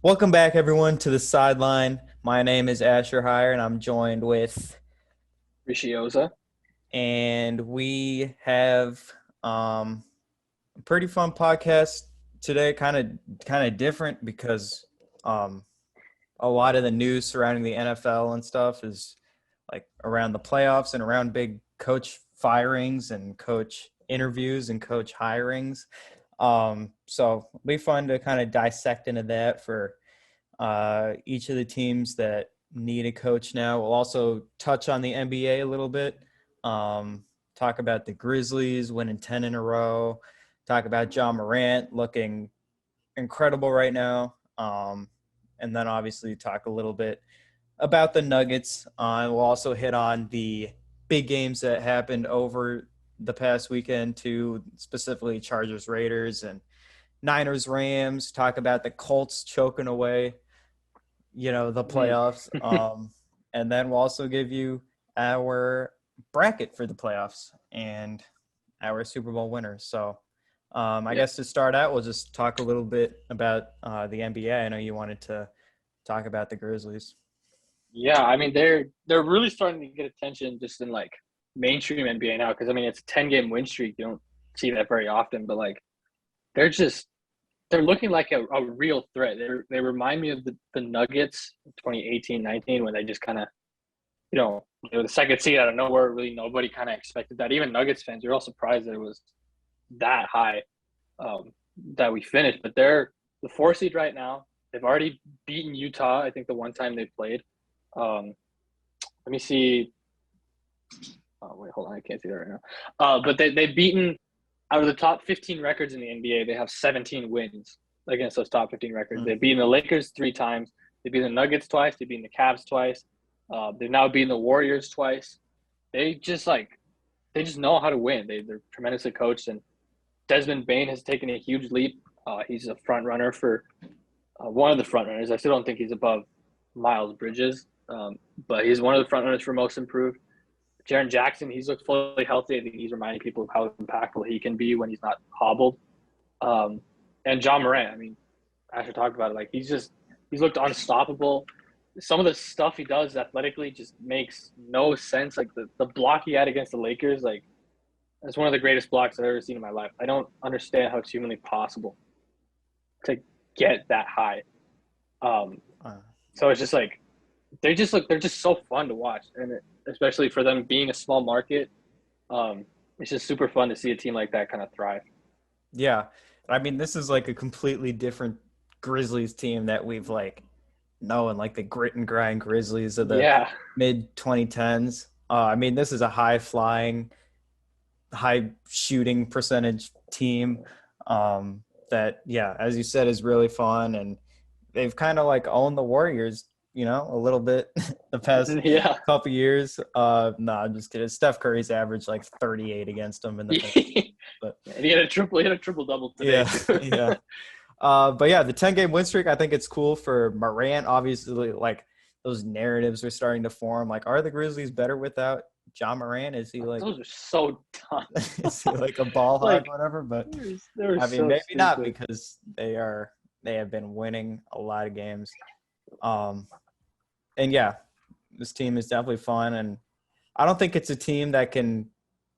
Welcome back, everyone, to the sideline. My name is Asher Heyer, and I'm joined with, Rishioza. and we have a pretty fun podcast today. Kind of different because um, a lot of the news surrounding the NFL and stuff is like around the playoffs and around big coach firings and coach interviews and coach hirings. So it'll be fun to kind of dissect into that for each of the teams that need a coach now. We'll also touch on the NBA a little bit, talk about the Grizzlies winning 10 in a row, talk about Ja Morant looking incredible right now, and then obviously talk a little bit about the Nuggets. We'll also hit on the big games that happened over the past weekend, too, specifically Chargers Raiders and Niners Rams, talk about the Colts choking away the Mm. playoffs. And then we'll also give you our bracket for the playoffs and our Super Bowl winners. So I Yeah. guess to start out, we'll just talk a little bit about the NBA. I know you wanted to talk about the Grizzlies. Yeah, I mean they're really starting to get attention just in like mainstream NBA now because I mean it's a 10-game win streak. You don't see that very often, but like they're just they're looking like a real threat. They remind me of the Nuggets 2018-19 when they just kind of they were the second seed out of nowhere. Really nobody kind of expected that. Even Nuggets fans, you're all surprised that it was that high um, that we finished. But they're the 4 seed right now. They've already beaten Utah. I think the one time they played. Um, Let me see. Oh wait, hold on. I can't see that right now. But they've beaten out of the top 15 records in the NBA. They have 17 wins against those top 15 records. Mm. They've beaten the Lakers 3 times. They've beaten the Nuggets twice. They've beaten the Cavs twice. They've now beaten the Warriors twice. They just they just know how to win. They're tremendously coached, and Desmond Bain has taken a huge leap. He's a front runner for one of the front runners. I still don't think he's above Miles Bridges, but he's one of the front runners for most improved. Jaren Jackson, he's looked fully healthy. I think he's reminding people of how impactful he can be when he's not hobbled. And Ja Morant, I mean, Asher talked about it. Like he's looked unstoppable. Some of the stuff he does athletically just makes no sense. Like the block he had against the Lakers, like that's one of the greatest blocks I've ever seen in my life. I don't understand how it's humanly possible to get that high. Um, Uh, so it's just like they're just so fun to watch, and especially for them being a small market, it's just super fun to see a team like that kind of thrive. yeah. I mean, this is like a completely different Grizzlies team that we've like known, like the grit and grind Grizzlies of the Yeah, mid 2010s. I mean, this is a high flying, high shooting percentage team that, yeah, as you said, is really fun. And they've kind of like owned the Warriors, a little bit the past yeah. couple years. No, I'm just kidding. Steph Curry's averaged like 38 against them in the past. But And he had a triple double today yeah, too. yeah. But yeah, the 10-game win streak, I think it's cool for Morant. Obviously, like those narratives are starting to form. Like, are the Grizzlies better without John Morant? Is he like Those are so dumb. is he like a ball hog Like or whatever? But they were I mean, so maybe not stupid. because they have been winning a lot of games. Um, and yeah, this team is definitely fun, and I don't think it's a team that can,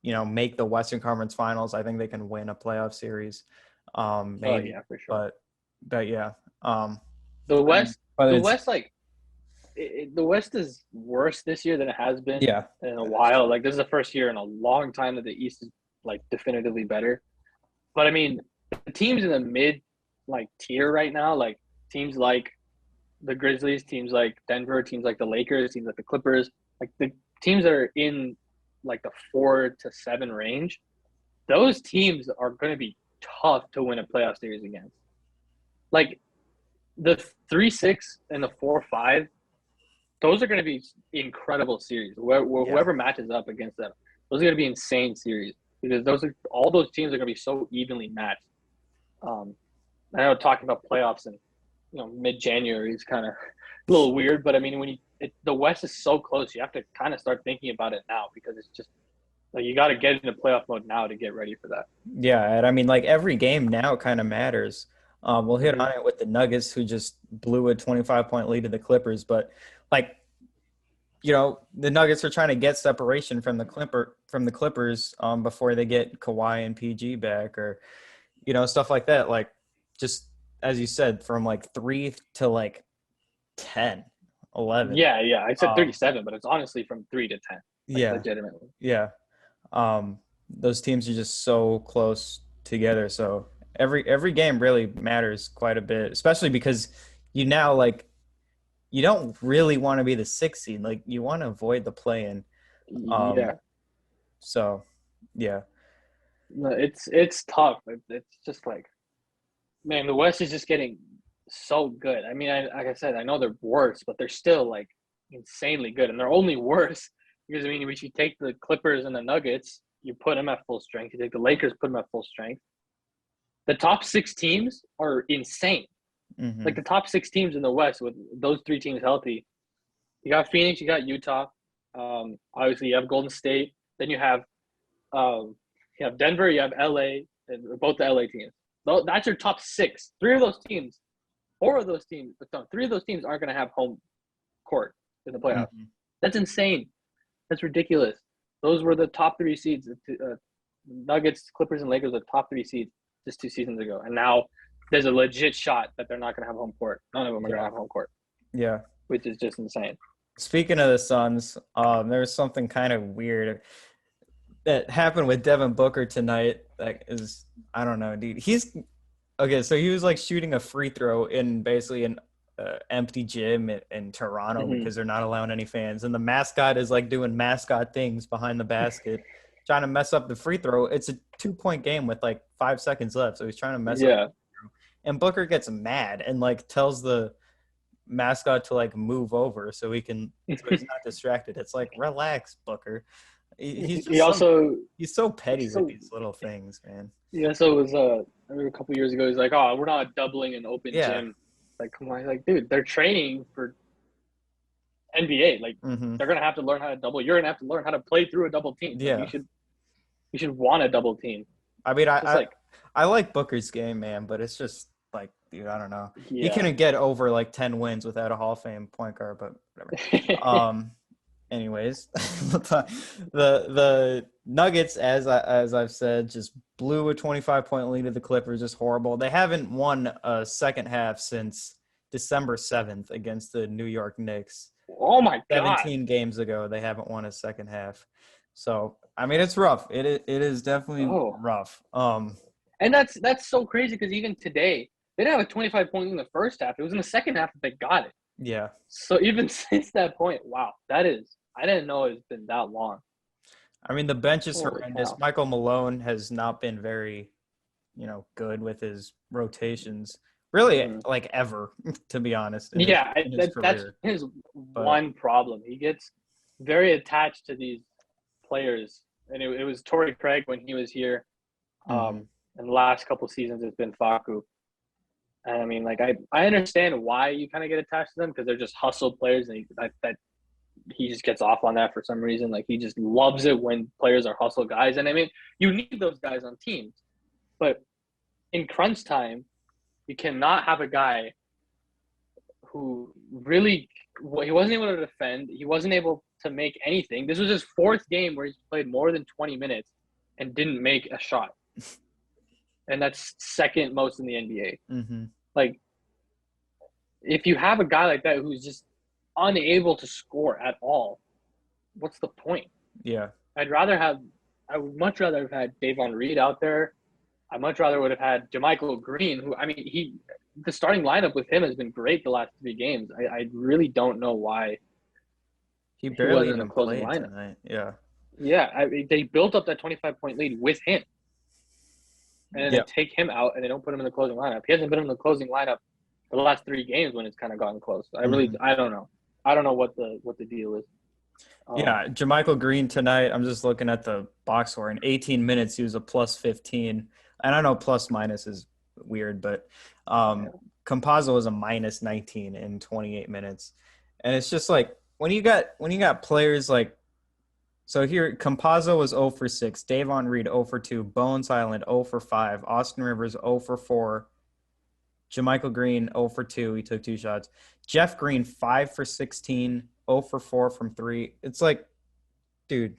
make the Western Conference Finals. I think they can win a playoff series, Oh maybe, yeah, for sure. but yeah, The and West, whether the it's West, like the West is worse this year than it has been yeah, in a that's while. true. Like this is the first year in a long time that the East is like definitively better. But I mean, the teams in the mid like tier right now, like teams like the Grizzlies, teams like Denver, teams like the Lakers, teams like the Clippers, like the teams that are in like the 4 to 7 range, those teams are going to be tough to win a playoff series against. Like the 3-6 and the 4-5, those are going to be incredible series. Yeah, Whoever matches up against them, those are going to be insane series because those are all those teams are going to be so evenly matched. Um, I know talking about playoffs and mid January is kind of a little weird, but I mean the West is so close, you have to kind of start thinking about it now because it's just like you got to get into playoff mode now to get ready for that. yeah, and I mean, like every game now kind of matters. We'll hit Mhm. on it with the Nuggets, who just blew a 25-point lead to the Clippers. But like, the Nuggets are trying to get separation from the Clippers before they get Kawhi and PG back, or stuff like that. Like, just as you said, from like 3 to like 10, 11. Yeah, yeah. I said Um, 37, but it's honestly from 3 to 10, like yeah, legitimately. yeah. Those teams are just so close together. So every game really matters quite a bit, especially because you now like you don't really want to be the sixth seed. Like you want to avoid the play-in. Um, Yeah, so yeah. no, it's tough. It's just like, man, the West is just getting so good. I mean, like I said, I know they're worse, but they're still like insanely good, and they're only worse because I mean, if you take the Clippers and the Nuggets, you put them at full strength. You take the Lakers, put them at full strength. The top six teams are insane. Like Hmm. the top six teams in the West with those three teams healthy. You got Phoenix, you got Utah. Obviously, you have Golden State. Then um, you have Denver, you have LA, and both the LA teams. That's your top six. Three of those teams, four of those teams, no, three of those teams aren't going to have home court in the playoffs. Hmm. That's insane. That's ridiculous. Those were the top three seeds. Nuggets, Clippers, and Lakers are the top three seeds just 2 seasons ago, and now there's a legit shot that they're not going to have home court. None of them are going to Yeah. have home court, Yeah. which is just insane. Speaking of the Suns, there was something kind of weird that happened with Devin Booker tonight. That is, I don't know, dude. He's okay. So he was like shooting a free throw in basically an empty gym in Toronto Mm-hmm. because they're not allowing any fans, and the mascot is like doing mascot things behind the basket, trying to mess up the free throw. It's a 2-point game with like 5 seconds left, so he's trying to mess up. Yeah. And Booker gets mad and like tells the mascot to like move over so he's not distracted. It's like relax, Booker. He's He just so also he's so petty with so these little things, man. he also was I remember a couple years ago he's like, oh, we're not doubling an open Yeah. gym. Like, come on, like, dude, they're training for NBA. Like, Hmm. they're gonna have to learn how to double. You're gonna have to learn how to play through a double team. Like, Yeah. you should want a double team. I mean, Just like, I like Booker's game, man, but it's just like, dude, I don't know. He yeah. couldn't get over like 10 wins without a Hall of Fame point guard, but whatever. Um, anyways, the Nuggets, as I've said, just blew a 25-point lead to the Clippers. Just horrible. They haven't won a second half since December 7th against the New York Knicks. Oh my god. 17 games ago, they haven't won a second half. So I mean, it's rough. It is definitely Oh, rough. and that's so crazy because even today they didn't have a 25 point in the first half. It was in the second half that they got it. Yeah. So even since that point, wow, that is. I didn't know it's been that long. I mean, the bench is Holy horrendous. cow. Michael Malone has not been very, good with his rotations. Really, Mm-hmm. like ever, to be honest, Yeah, in his that's career. his But one problem. He gets very attached to these players, and it was Torrey Craig when he was here. mhm. And the last couple seasons it's been Faku. And I mean, like I understand why you kind of get attached to them because they're just hustle players, and that he just gets off on that for some reason. Like he just loves it when players are hustle guys, and I mean, you need those guys on teams, but in crunch time, you cannot have a guy who really he wasn't able to defend. He wasn't able to make anything. This was his fourth game where he's played more than 20 minutes and didn't make a shot. And that's second most in the NBA. Mhm. Like, if you have a guy like that who's just unable to score at all, what's the point? Yeah. I would much rather have had Davon Reed out there. I much rather would have had JaMychal Green, who, I mean, the starting lineup with him has been great the last 3 games. I really don't know why He he barely wasn't in the even closing played lineup. tonight. Yeah. Yeah, they built up that 25-point lead with him. And then Yeah. they take him out and they don't put him in the closing lineup. He hasn't been in the closing lineup for the last 3 games when it's kind of gotten close. Mhm. I don't know. I don't know what the deal is. Yeah, JaMychal Green tonight. I'm just looking at the box score. In 18 minutes, he was a plus 15. And I know plus minus is weird, but Yeah. Campazzo was a minus 19 in 28 minutes. And it's just like when you got players like so here Campazzo was 0 for 6, Davon Reed 0 for 2, Bones Island 0 for 5, Austin Rivers 0 for 4, JaMychal Green 0 for 2. He took 2 shots. Jeff Green 5 for 16, 0 for 4 from 3. It's like, dude,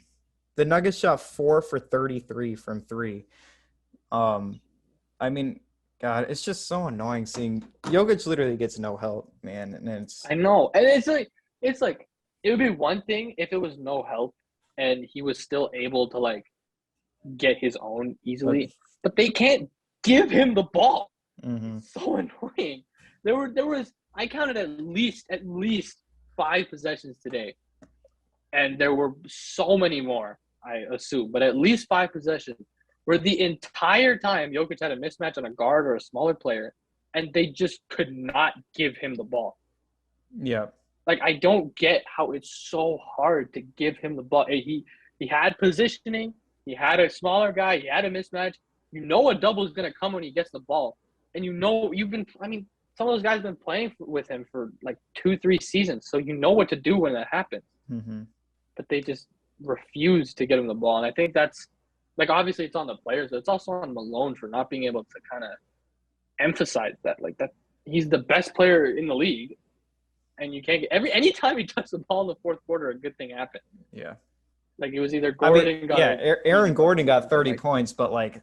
the Nuggets shot 4 for 33 from 3. I mean, God, it's just so annoying seeing Jokic literally gets no help, man. And it's I know, and it's like it would be one thing if it was no help and he was still able to like get his own easily, but they can't give him the ball. mm-hmm. So annoying. There was I counted at least 5 possessions today, and there were so many more, I assume, but at least 5 possessions where the entire time Jokic had a mismatch on a guard or a smaller player, and they just could not give him the ball. Yeah. Like, I don't get how it's so hard to give him the ball. He had positioning. He had a smaller guy. He had a mismatch. You know a double is going to come when he gets the ball. And you know some of those guys have been playing with him for like 2-3 seasons, so you know what to do when that happens. Mm-hmm. But they just refuse to get him the ball. And I think that's, like, obviously it's on the players, but it's also on Malone for not being able to kind of emphasize that. Like, that he's the best player in the league, and you can't get anytime he touched the ball in the fourth quarter, a good thing happened. Yeah. Like, it was either Gordon Aaron Gordon got 30 points, but like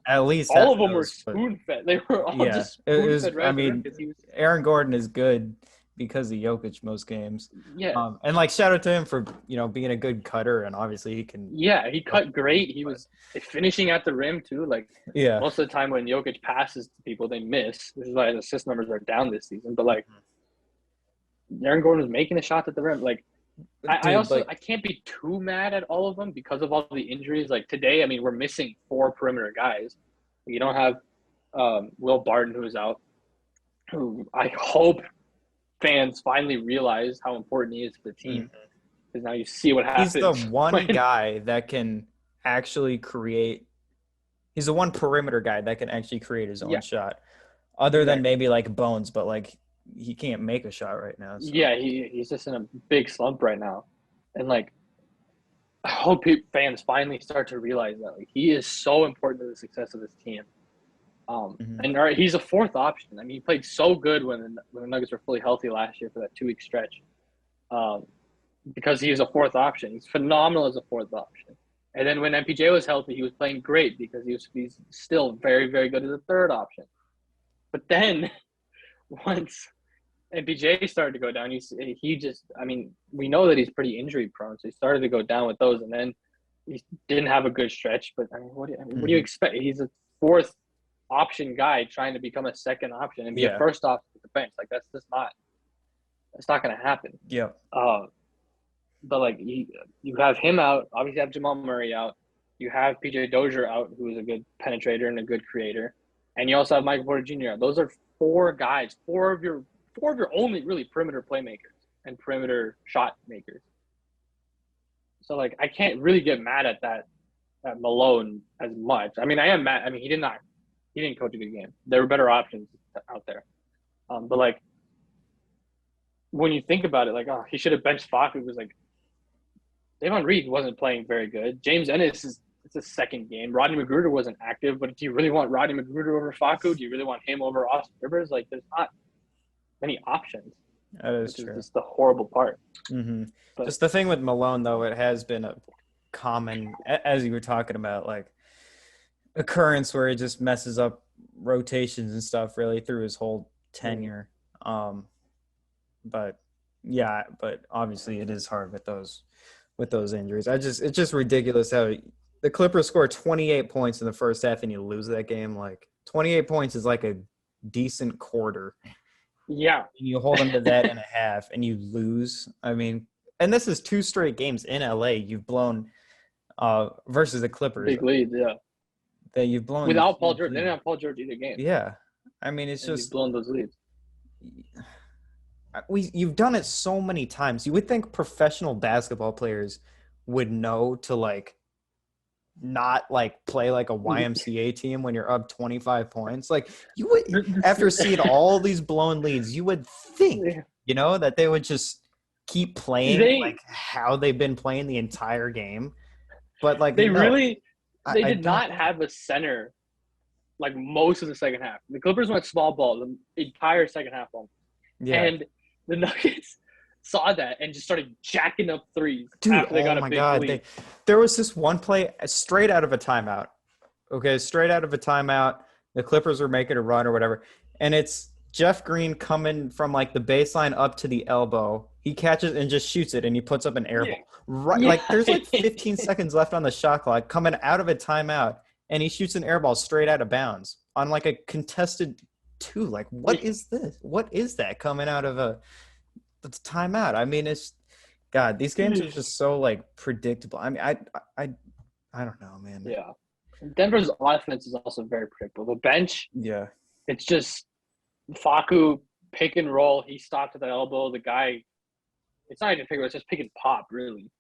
at least all of them were spoon fed. They were all just spoon fed. Right, Aaron Gordon is good because of Jokic most games. Yeah. And like shout out to him for being a good cutter, and obviously he can. Yeah, he cut great. He was finishing at the rim too. Like most of the time when Jokic passes to people, they miss. This is why his assist numbers are down this season. But like Aaron Gordon was making the shots at the rim. Like I can't be too mad at all of them because of all the injuries. Like today, I mean, we're missing 4 perimeter guys. You don't have Will Barton, who's out, who I hope fans finally realize how important he is to the team. Because now you see what happens. He's the one guy that can actually create – he's the one perimeter guy that can actually create his own shot. Other than maybe like Bones, but like – he can't make a shot right now. So. Yeah, he's just in a big slump right now. And, like, I hope fans finally start to realize that. Like, he is so important to the success of this team. And he's a 4th option. I mean, he played so good when the Nuggets were fully healthy last year for that 2-week stretch. Because he was a 4th option. He's phenomenal as a 4th option. And then when MPJ was healthy, he was playing great because he's still very, very good as a 3rd option. But then – once MPJ started to go down, he just – I mean, we know that he's pretty injury prone, so he started to go down with those, and then he didn't have a good stretch. But, I mean, what do you expect? He's a 4th option guy trying to become a 2nd option and be a 1st option at the bench. Like, that's not going to happen. Yeah. But, like, you have him out. Obviously, you have Jamal Murray out. You have PJ Dozier out, who is a good penetrator and a good creator. And you also have Michael Porter Jr. out. Those are 4 guys, 4 of your only really perimeter playmakers and perimeter shot makers. So, like, I can't really get mad at Malone as much. I mean, I am mad. I mean, he didn't coach a good game. There were better options out there. But, like, when you think about it, like, he should have benched Facu. It was like, Davon Reed wasn't playing very good. James Ennis it's a 2nd game. Rodney McGruder wasn't active, but do you really want Rodney McGruder over Facu? Do you really want him over Austin Rivers? Like, there's not many options. That is true. Just the horrible part. But, just the thing with Malone, though, it has been a common, as you were talking about, like, occurrence where he just messes up rotations and stuff really through his whole tenure. But obviously it is hard with those injuries. It's just ridiculous how the Clippers score 28 points in the first half and you lose that game. Like 28 points is like a decent quarter. Yeah. And you hold them to that and a half and you lose. I mean, and this is 2 straight games in LA you've blown versus the Clippers. Big lead, yeah. That you've blown without Paul George. They didn't have Paul George either game. Yeah. I mean, it's just you've blown those leads. You've done it so many times. You would think professional basketball players would know to like not like play like a YMCA team when you're up 25 points. Like you would, after seeing all these blown leads, you would think, that they would just keep playing like how they've been playing the entire game. But like they did not have a center like most of the second half. The Clippers went small ball the entire second half almost. Yeah. And the Nuggets saw that and just started jacking up threes Dude, after they oh got a my big God. lead. There was this one play straight out of a timeout. Okay, straight out of a timeout. The Clippers were making a run or whatever. And it's Jeff Green coming from like the baseline up to the elbow. He catches and just shoots it and he puts up an air Yeah. ball. Right, Yeah. like there's like 15 seconds left on the shot clock coming out of a timeout and he shoots an air ball straight out of bounds on like a contested two. Like what is this? What is that coming out of a timeout? I mean, it's God, these games are just so like predictable. I mean, I don't know, man. Yeah. Denver's offense is also very predictable. The bench, Yeah. it's just Facu pick and roll. He stopped at the elbow. The guy, it's not even pick and roll, it's just pick and pop, really.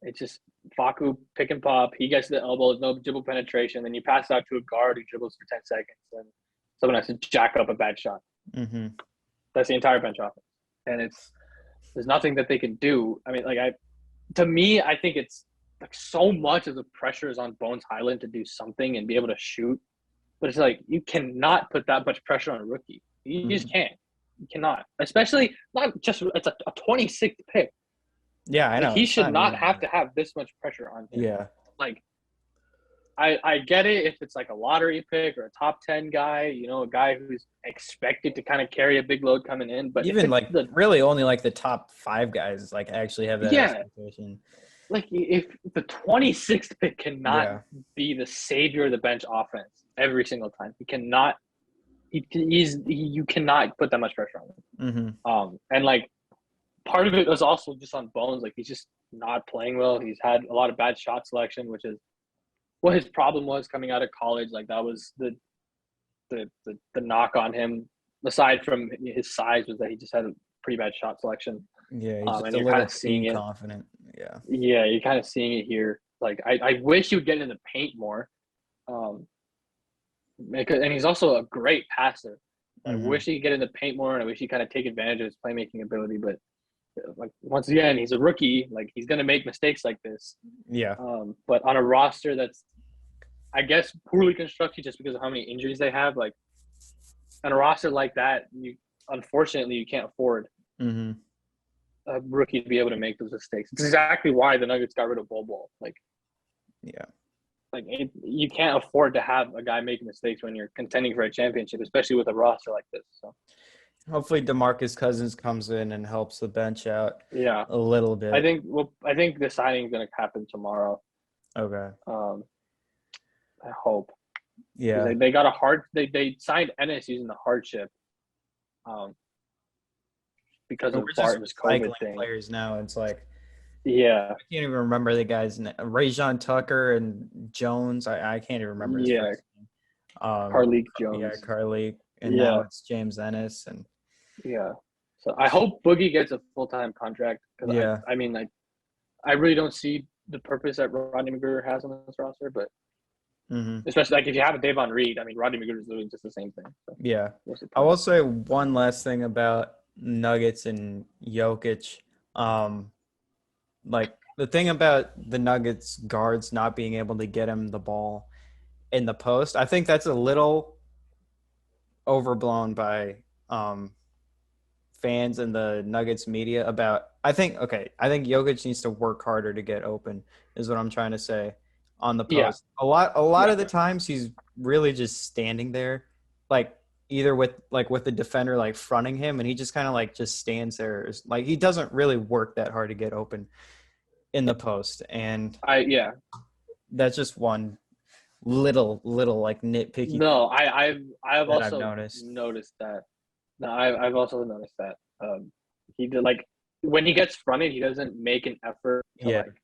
It's just Facu pick and pop. He gets to the elbow, no dribble penetration. Then you pass it out to a guard who dribbles for 10 seconds. And someone has to jack up a bad shot. Mm-hmm. That's the entire bench offense. And there's nothing that they can do. I mean, to me, I think it's like so much of the pressure is on Bones Highland to do something and be able to shoot. But it's like you cannot put that much pressure on a rookie. You just can't. You cannot. Especially not just it's a 26th pick. Yeah, I know. He should not have to have this much pressure on him. Yeah. Like I get it if it's like a lottery pick or a top 10 guy, a guy who's expected to kind of carry a big load coming in. But even like really only like the top 5 guys like actually have that expectation. Like if the 26th pick cannot be the savior of the bench offense every single time, he cannot. You cannot put that much pressure on him. Mm-hmm. And like part of it was also just on Bones. Like he's just not playing well. He's had a lot of bad shot selection, which is what his problem was coming out of college. Like that was the knock on him. Aside from his size, was that he just had a pretty bad shot selection. Yeah, he's just and you're kind of seeing it. Confident. Yeah. Yeah, you're kind of seeing it here. Like I wish he would get in the paint more. And he's also a great passer. I wish he could get in the paint more, and I wish he kind of take advantage of his playmaking ability. But like once again, he's a rookie. Like he's gonna make mistakes like this. Yeah. But on a roster that's, I guess, poorly constructed just because of how many injuries they have, like on a roster like that, unfortunately you can't afford a rookie to be able to make those mistakes. It's exactly why the Nuggets got rid of Bol. Like, yeah. Like you can't afford to have a guy making mistakes when you're contending for a championship, especially with a roster like this. So hopefully DeMarcus Cousins comes in and helps the bench out. Yeah, a little bit. I think the signing is going to happen tomorrow. Okay. I hope. Yeah. They got they signed Ennis using the hardship. Because of Barton's COVID thing. Players now, it's like. Yeah. I can't even remember the guy's name. Rajon Tucker and Jones. I can't even remember his first name. Carlik Jones. Yeah, Carlik. And now it's James Ennis. And yeah. So I hope Boogie gets a full-time contract. Yeah. I mean, like, I really don't see the purpose that Rodney McGruder has on this roster, but especially like if you have a Davon Reed, I mean, Rodney McGruder is literally just the same thing. So yeah. I will say one last thing about Nuggets and Jokic. Like the thing about the Nuggets guards not being able to get him the ball in the post, I think that's a little overblown by fans and the Nuggets media about I think Jokic needs to work harder to get open is what I'm trying to say on the post. Yeah. A lot of the times he's really just standing there like either with the defender like fronting him and he just kind of like just stands there. Like he doesn't really work that hard to get open in the post. And that's just one little like nitpicky. No, I've also noticed that. No, I've also noticed that. He did like when he gets fronted, he doesn't make an effort to like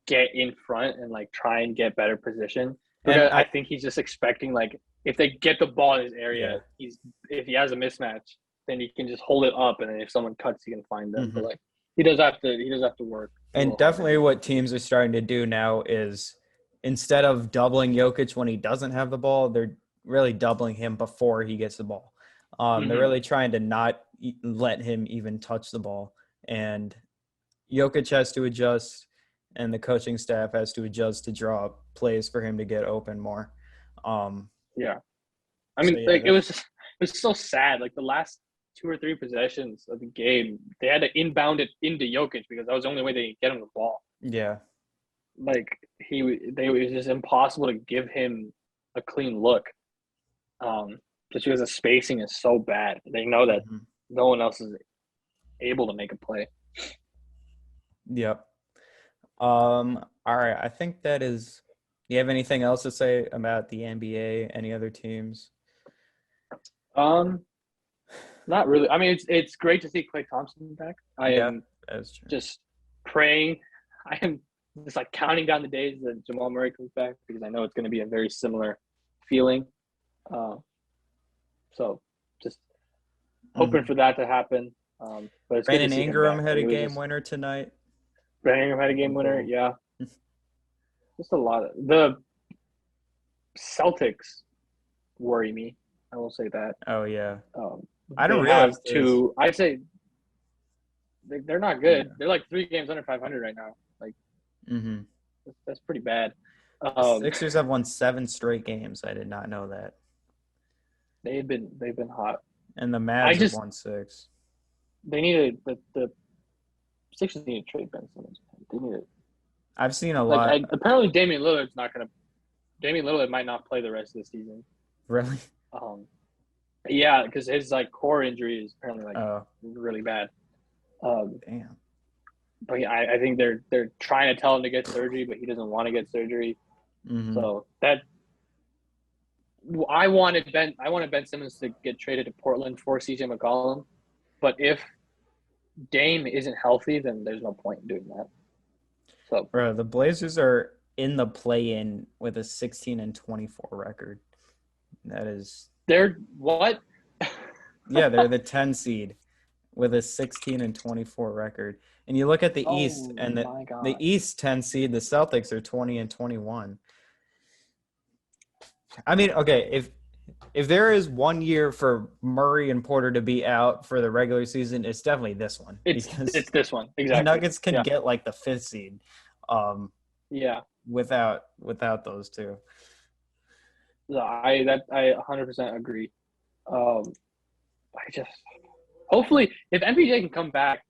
get in front and like try and get better position. Because I think he's just expecting like if they get the ball in his area, if he has a mismatch, then he can just hold it up, and then if someone cuts, he can find them. But like he does have to work. And definitely, what teams are starting to do now is instead of doubling Jokic when he doesn't have the ball, they're really doubling him before he gets the ball. They're really trying to not let him even touch the ball, and Jokic has to adjust, and the coaching staff has to adjust to draw plays for him to get open more. Yeah. I So mean, yeah, like it was so sad. Like the last 2 or 3 possessions of the game, they had to inbound it into Jokic because that was the only way they could get him the ball. yeah. Like it was just impossible to give him a clean look. Just because the spacing is so bad. They know that Mhm. no one else is able to make a play. Yep. All right. I think that is. You have anything else to say about the NBA? Any other teams? Um, Not really. I mean, it's great to see Klay Thompson back. I Yeah, am that's true. just praying. I am just like counting down the days that Jamal Murray comes back because I know it's going to be a very similar feeling. Uh, so just hoping Hmm. for that to happen. But it's good to Brandon see him Ingram back. had Like a it was game just winner tonight. Brandon Ingram had a game winner. Unbelievable. Yeah, just a lot of the Celtics worry me. I will say that. Oh yeah, Um, I didn't they have realize this. two. I say they're not good. Yeah. They're like 3 games under 500 right now. Like Hmm. that's pretty bad. The Um, Sixers have won 7 straight games. I did not know that. they've been hot. And the I Mavs have just won 6. they need the Sixers need to trade Ben Simmons. They need it. I've seen a Like lot. apparently Damian Lillard's not gonna. Damian Lillard might not play the rest of the season. Really? Um, yeah, because his like core injury is apparently like Oh, really bad. Um, damn. but yeah, I think they're trying to tell him to get surgery, but he doesn't want to get surgery. Hmm. So that I wanted Ben Simmons to get traded to Portland for CJ McCollum, but if Dame isn't healthy, then there's no point in doing that. So Bro, the Blazers are in the play-in with a 16-24 record. That is, they're what? yeah, they're the 10 seed with a 16-24 record. And you look at the East, Oh and my the god. East 10 seed, the Celtics are 20-21. I mean, okay, if there is one year for Murray and Porter to be out for the regular season, it's definitely this one It's because this one the exactly. Nuggets can Yeah, get like the fifth seed, um, yeah. without those two. No, I 100% agree. Um, I just hopefully if MPJ can come back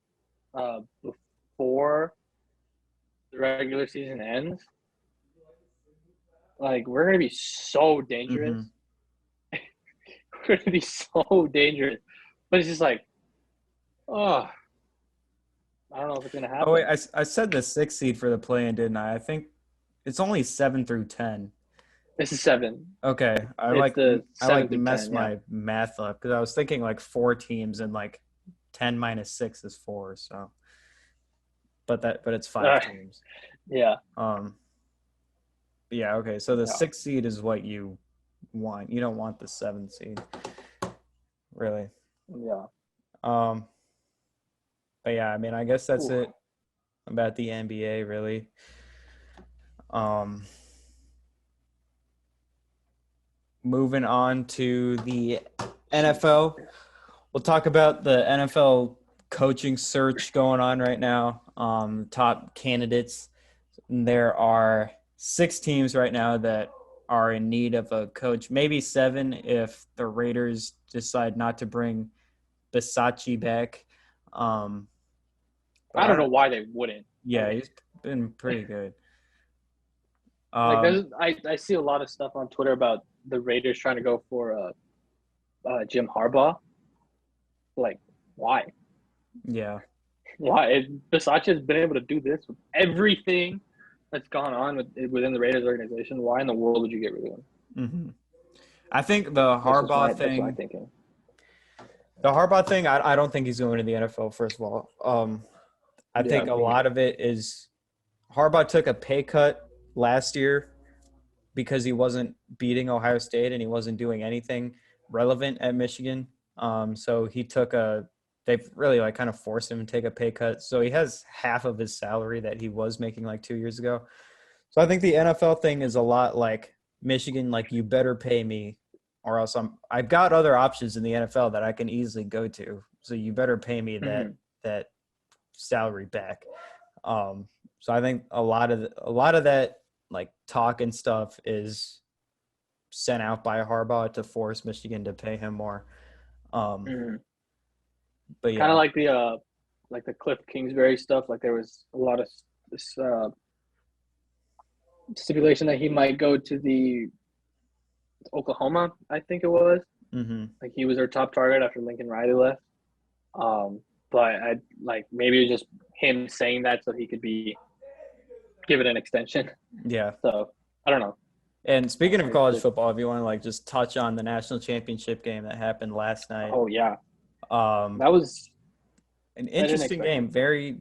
before the regular season ends, like we're gonna be so dangerous. Hmm. We're gonna be so dangerous. But it's just like, oh, I don't know if it's gonna Oh wait, happen. I said the sixth seed for the play-in, didn't I? I think it's only 7 through 10. This is 7. Okay, It's the I 7 through messed 10. Yeah. my math up because I was thinking like 4 teams and like 10 minus 6 is 4. So, but it's five Uh, teams. yeah. Um, yeah, okay. So the Yeah. sixth seed is what you want. You don't want the seventh seed, really. Yeah. Um, but yeah, I mean, I guess that's Ooh. it about the NBA, really. Um, moving on to the NFL. We'll talk about the NFL coaching search going on right now. Top candidates. There are 6 teams right now that are in need of a coach, maybe 7 if the Raiders decide not to bring Bisaccia back. But I I don't don't. know why they wouldn't. I Yeah, mean, he's been pretty good. like Um, I see a lot of stuff on Twitter about the Raiders trying to go for Jim Harbaugh. Like, why? yeah. Why? Bisaccia has been able to do this with everything that's gone on within the Raiders organization. Why in the world would you get rid of him? Hmm. I think the Harbaugh That's my thing. thinking. The Harbaugh thing. I don't think he's going to the NFL. First of all, I Yeah, think a lot of it is Harbaugh took a pay cut last year because he wasn't beating Ohio State and he wasn't doing anything relevant at Michigan. So he took a. They've really like kind of forced him to take a pay cut. So he has half of his salary that he was making like 2 years ago. So I think the NFL thing is a lot like Michigan. Like you better pay me, or else I've got other options in the NFL that I can easily go to. So you better pay me Mm-hmm. that salary back. So I think a lot of that like talk and stuff is sent out by Harbaugh to force Michigan to pay him more. Mm-hmm. But yeah, Kind of like the Cliff Kingsbury stuff. Like there was a lot of this stipulation that he might go to the Oklahoma, I think it was. mm-hmm. Like he was our top target after Lincoln Riley left. But I like maybe it was just him saying that so he could be given an extension. Yeah. So I don't know. And speaking of college football, if you want to like just touch on the national championship game that happened last night. Oh yeah. That was an interesting game. Very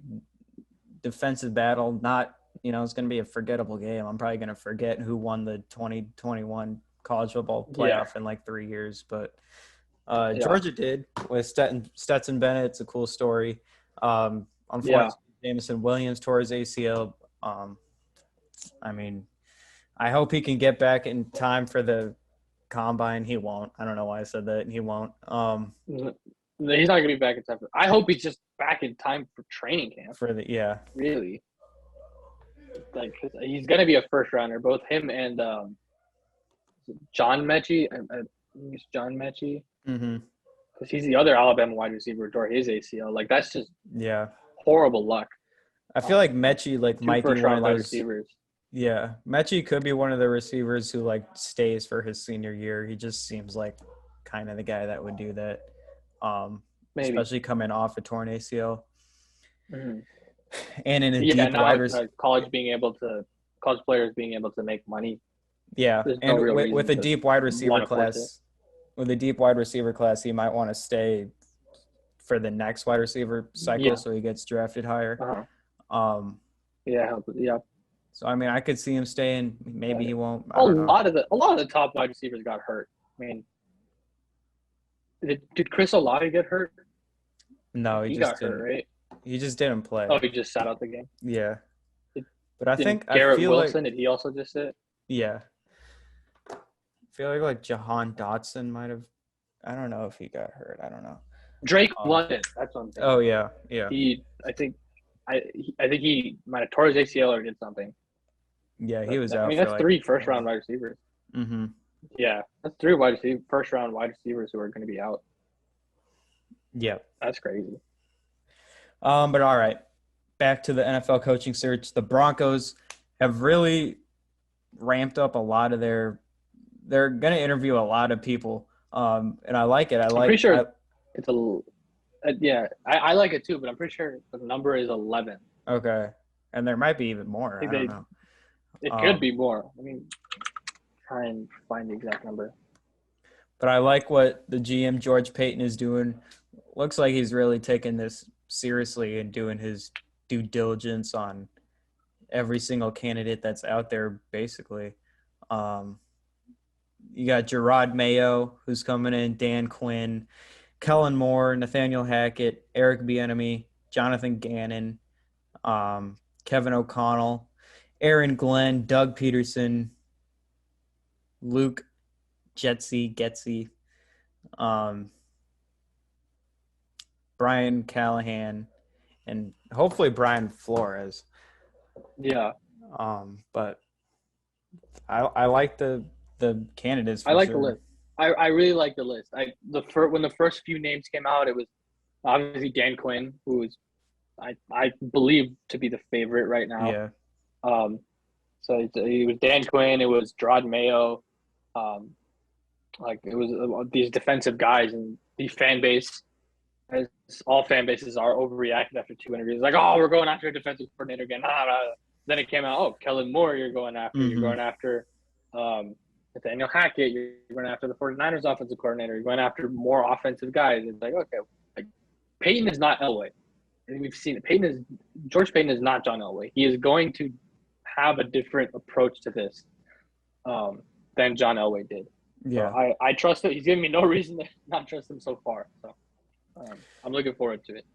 defensive battle. Not, it's going to be a forgettable game. I'm probably going to forget who won the 2021 college football playoff in like 3 years. But Georgia did with Stetson Bennett. It's a cool story. Unfortunately, Jameson Williams tore his ACL. I mean, I hope he can get back in time for the combine. He won't. I don't know why I said that. He won't. He's not going to be back in time. I hope he's just back in time for training camp. Really. Like, he's going to be a first rounder. Both him and John Mechie. I think it's John Mechie. Mm-hmm. Because he's the other Alabama wide receiver who tore his ACL. Like, that's just horrible luck. I feel like Mechie might be one of those receivers. Yeah, Mechie could be one of the receivers who stays for his senior year. He just seems like kind of the guy that would do that, especially coming off a torn ACL. Mm-hmm. And in a deep wide receiver, college players being able to make money. Yeah, and with a deep wide receiver class, he might want to stay for the next wide receiver cycle, so he gets drafted higher. Yeah. So I mean, I could see him staying. Maybe he won't. A lot of the top wide receivers got hurt. I mean, did Chris Olave get hurt? No, he just got hurt, right? He just didn't play. Oh, he just sat out the game. Yeah, but I think Garrett Wilson. Did he also just sit? Yeah, I feel like Jahan Dotson might have. I don't know if he got hurt. I don't know. Drake London. That's what I'm saying. Oh yeah. I think he might have tore his ACL or did something. Yeah, he was out. I mean, that's 3 first-round wide receivers. Mm-hmm. Yeah, that's 3 first-round wide receivers who are going to be out. Yeah, that's crazy. But all right, back to the NFL coaching search. The Broncos have really ramped up a lot of they're going to interview a lot of people, and I like it. I'm pretty sure it's I like it too, but I'm pretty sure the number is 11. Okay, and there might be even more. I don't know. It could be more. I mean, try and find the exact number. But I like what the GM George Payton is doing. Looks like he's really taking this seriously and doing his due diligence on every single candidate that's out there, basically. You got Gerard Mayo, who's coming in, Dan Quinn, Kellen Moore, Nathaniel Hackett, Eric Bieniemy, Jonathan Gannon, Kevin O'Connell, Aaron Glenn, Doug Peterson, Luke Getsy, Brian Callahan, and hopefully Brian Flores. Yeah. But I like the candidates. I like the list. I really like the list. When the first few names came out, it was obviously Dan Quinn, who is I believe to be the favorite right now. Yeah. So it was Dan Quinn. It was Gerard Mayo. It was these defensive guys and the fan base, as all fan bases are, overreacted after 2 interviews. Like, oh, we're going after a defensive coordinator again. Then it came out, oh, Kellen Moore, you're going after. Mm-hmm. You're going after Nathaniel Hackett. You're going after the 49ers offensive coordinator. You're going after more offensive guys. It's like, okay, Peyton is not Elway. I think we've seen it. George Payton is not John Elway. He is going to have a different approach to this than John Elway did. Yeah, so I trust it. He's giving me no reason to not trust him so far. So I'm looking forward to it.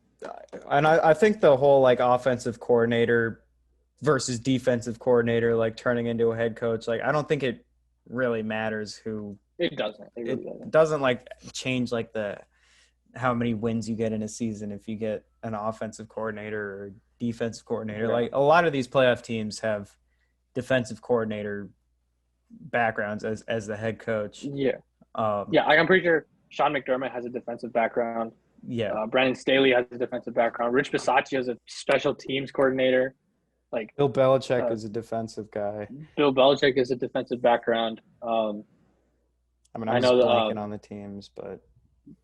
And I think the whole offensive coordinator versus defensive coordinator turning into a head coach, I don't think it really matters who. It doesn't. It doesn't change the how many wins you get in a season if you get an offensive coordinator or defensive coordinator. Yeah. A lot of these playoff teams have defensive coordinator backgrounds as the head coach. Yeah, Um, yeah. I'm pretty sure Sean McDermott has a defensive background. yeah, Brandon Staley has a defensive background. Rich Bisaccia is a special teams coordinator. Like Bill Belichick uh, is a defensive guy. Bill Belichick is a defensive background. I mean, I'm I just know blanking on the teams, but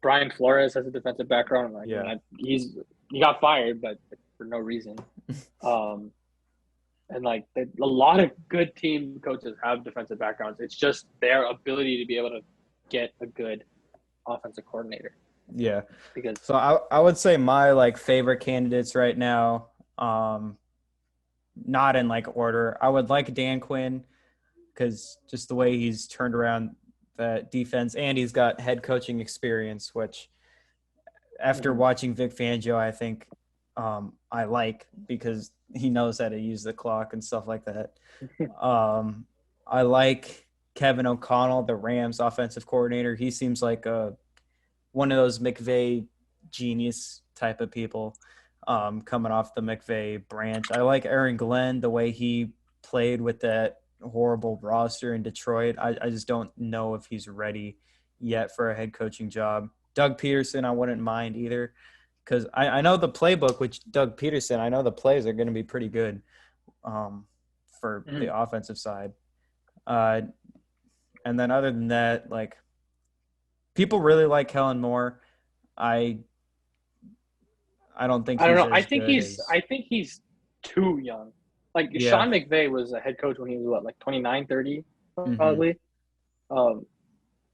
Brian Flores has a defensive background. Like, yeah, he got fired, but for no reason. Um, and like a lot of good team coaches have defensive backgrounds. It's just their ability to be able to get a good offensive coordinator. yeah. Because So I would say my like favorite candidates right now, not in like order. I would like Dan Quinn because just the way he's turned around that defense and he's got head coaching experience, which after watching Vic Fangio, I think I like because he knows how to use the clock and stuff like that. I like Kevin O'Connell, the Rams offensive coordinator. He seems like one of those McVay genius type of people coming off the McVay branch. I like Aaron Glenn, the way he played with that horrible roster in Detroit. I just don't know if he's ready yet for a head coaching job. Doug Peterson, I wouldn't mind either because I know the playbook, which Doug Peterson, I know the plays are going to be pretty good for the offensive side. And then other than that, like people really like Kellen Moore. I don't think I don't he's know. as good as I think he's too young. Like yeah. Sean McVay was a head coach when he was what, like 29, 30 Mm-hmm. probably.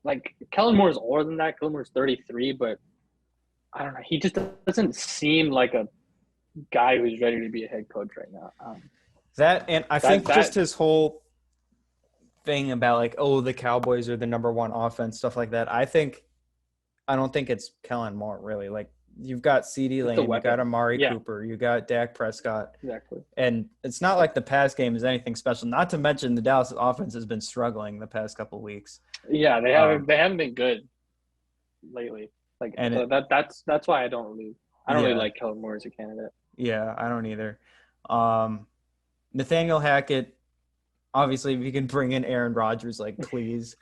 Like Kellen Moore's older than that. Kellen Moore's 33, but I don't know. He just doesn't seem like a guy who's ready to be a head coach right now. That and I That think just that his whole thing about like, oh, the Cowboys are the number one offense, stuff like that. I don't think it's Kellen Moore really. Like you've got CeeDee it's a Lamb, you got weapon. Amari Yeah, Cooper, you got Dak Prescott. exactly. And it's not like the pass game is anything special. Not to mention the Dallas offense has been struggling the past couple of weeks. Yeah, Um, they haven't been good lately. Like and so it, that's why I don't really yeah, like Kellen Moore as a candidate. yeah, I don't either. Um, Nathaniel Hackett, obviously, if you can bring in Aaron Rodgers, like please.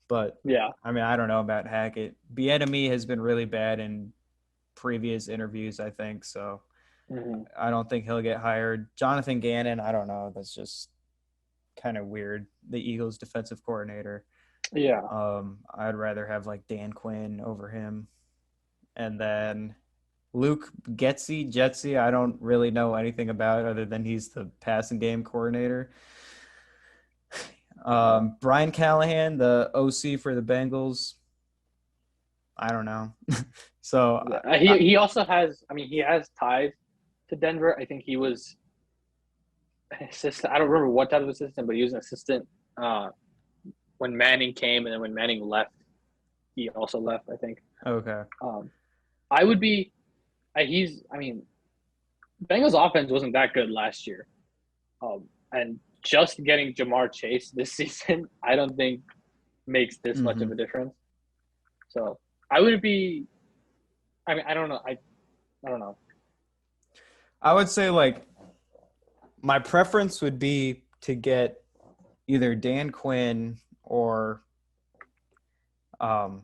But Yeah. I mean, I don't know about Hackett. Bieniemy has been really bad in previous interviews, I think. So Mm-hmm. I don't think he'll get hired. Jonathan Gannon, I don't know. That's just kind of weird. The Eagles defensive coordinator. Yeah. I'd rather have like Dan Quinn over him. And then Luke Jetsy, I don't really know anything about other than he's the passing game coordinator. Brian Callahan, the OC for the Bengals. I don't know. So He also has. I mean, he has ties to Denver. I think he was an assistant. I don't remember what type of assistant, but he was an assistant when Manning came, and then when Manning left, he also left. I think. okay. I would be. He's. I mean, Bengals offense wasn't that good last year, and just getting Jamar Chase this season, I don't think makes this much of Mm-hmm. a difference. So I would be. I mean, I don't know. I don't know. I would say like my preference would be to get either Dan Quinn or um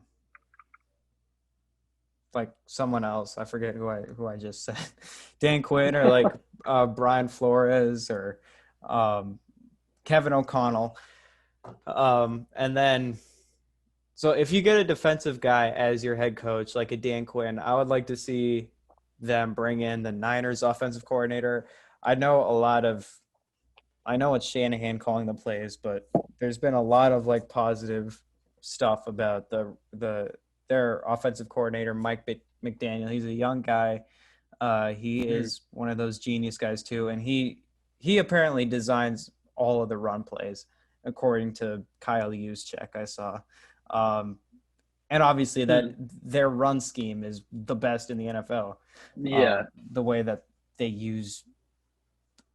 like someone else. I forget who I just said. Dan Quinn or like Brian Flores or um Kevin O'Connell. And then so if you get a defensive guy as your head coach, like a Dan Quinn, I would like to see them bring in the Niners offensive coordinator. I know it's Shanahan calling the plays, but there's been a lot of like positive stuff about their offensive coordinator, Mike McDaniel. He's a young guy. He is one of those genius guys too, and he apparently designs all of the run plays according to Kyle Juszczyk. I saw, and obviously that their run scheme is the best in the NFL. Yeah. The way that they use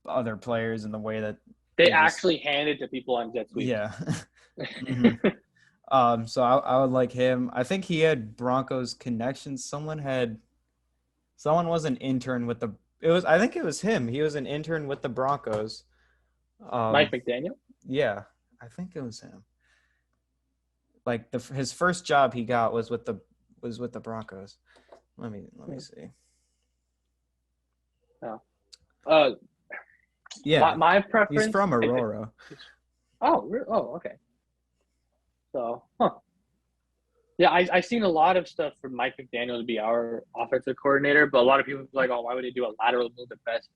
other players and the way that They actually hand it to people on jet sweeps. yeah. Mm-hmm. So I would like him. I think he had Broncos connections. Someone was an intern with I think it was him. He was an intern with the Broncos. Mike McDaniel? Yeah. I think it was him. Like his first job he got was with the Broncos. Let me see. Uh, Yeah, my preference. he's from Aurora. Okay. So, yeah, I've seen a lot of stuff for Mike McDaniel to be our offensive coordinator, but a lot of people are like, oh, why would he do a lateral move at best?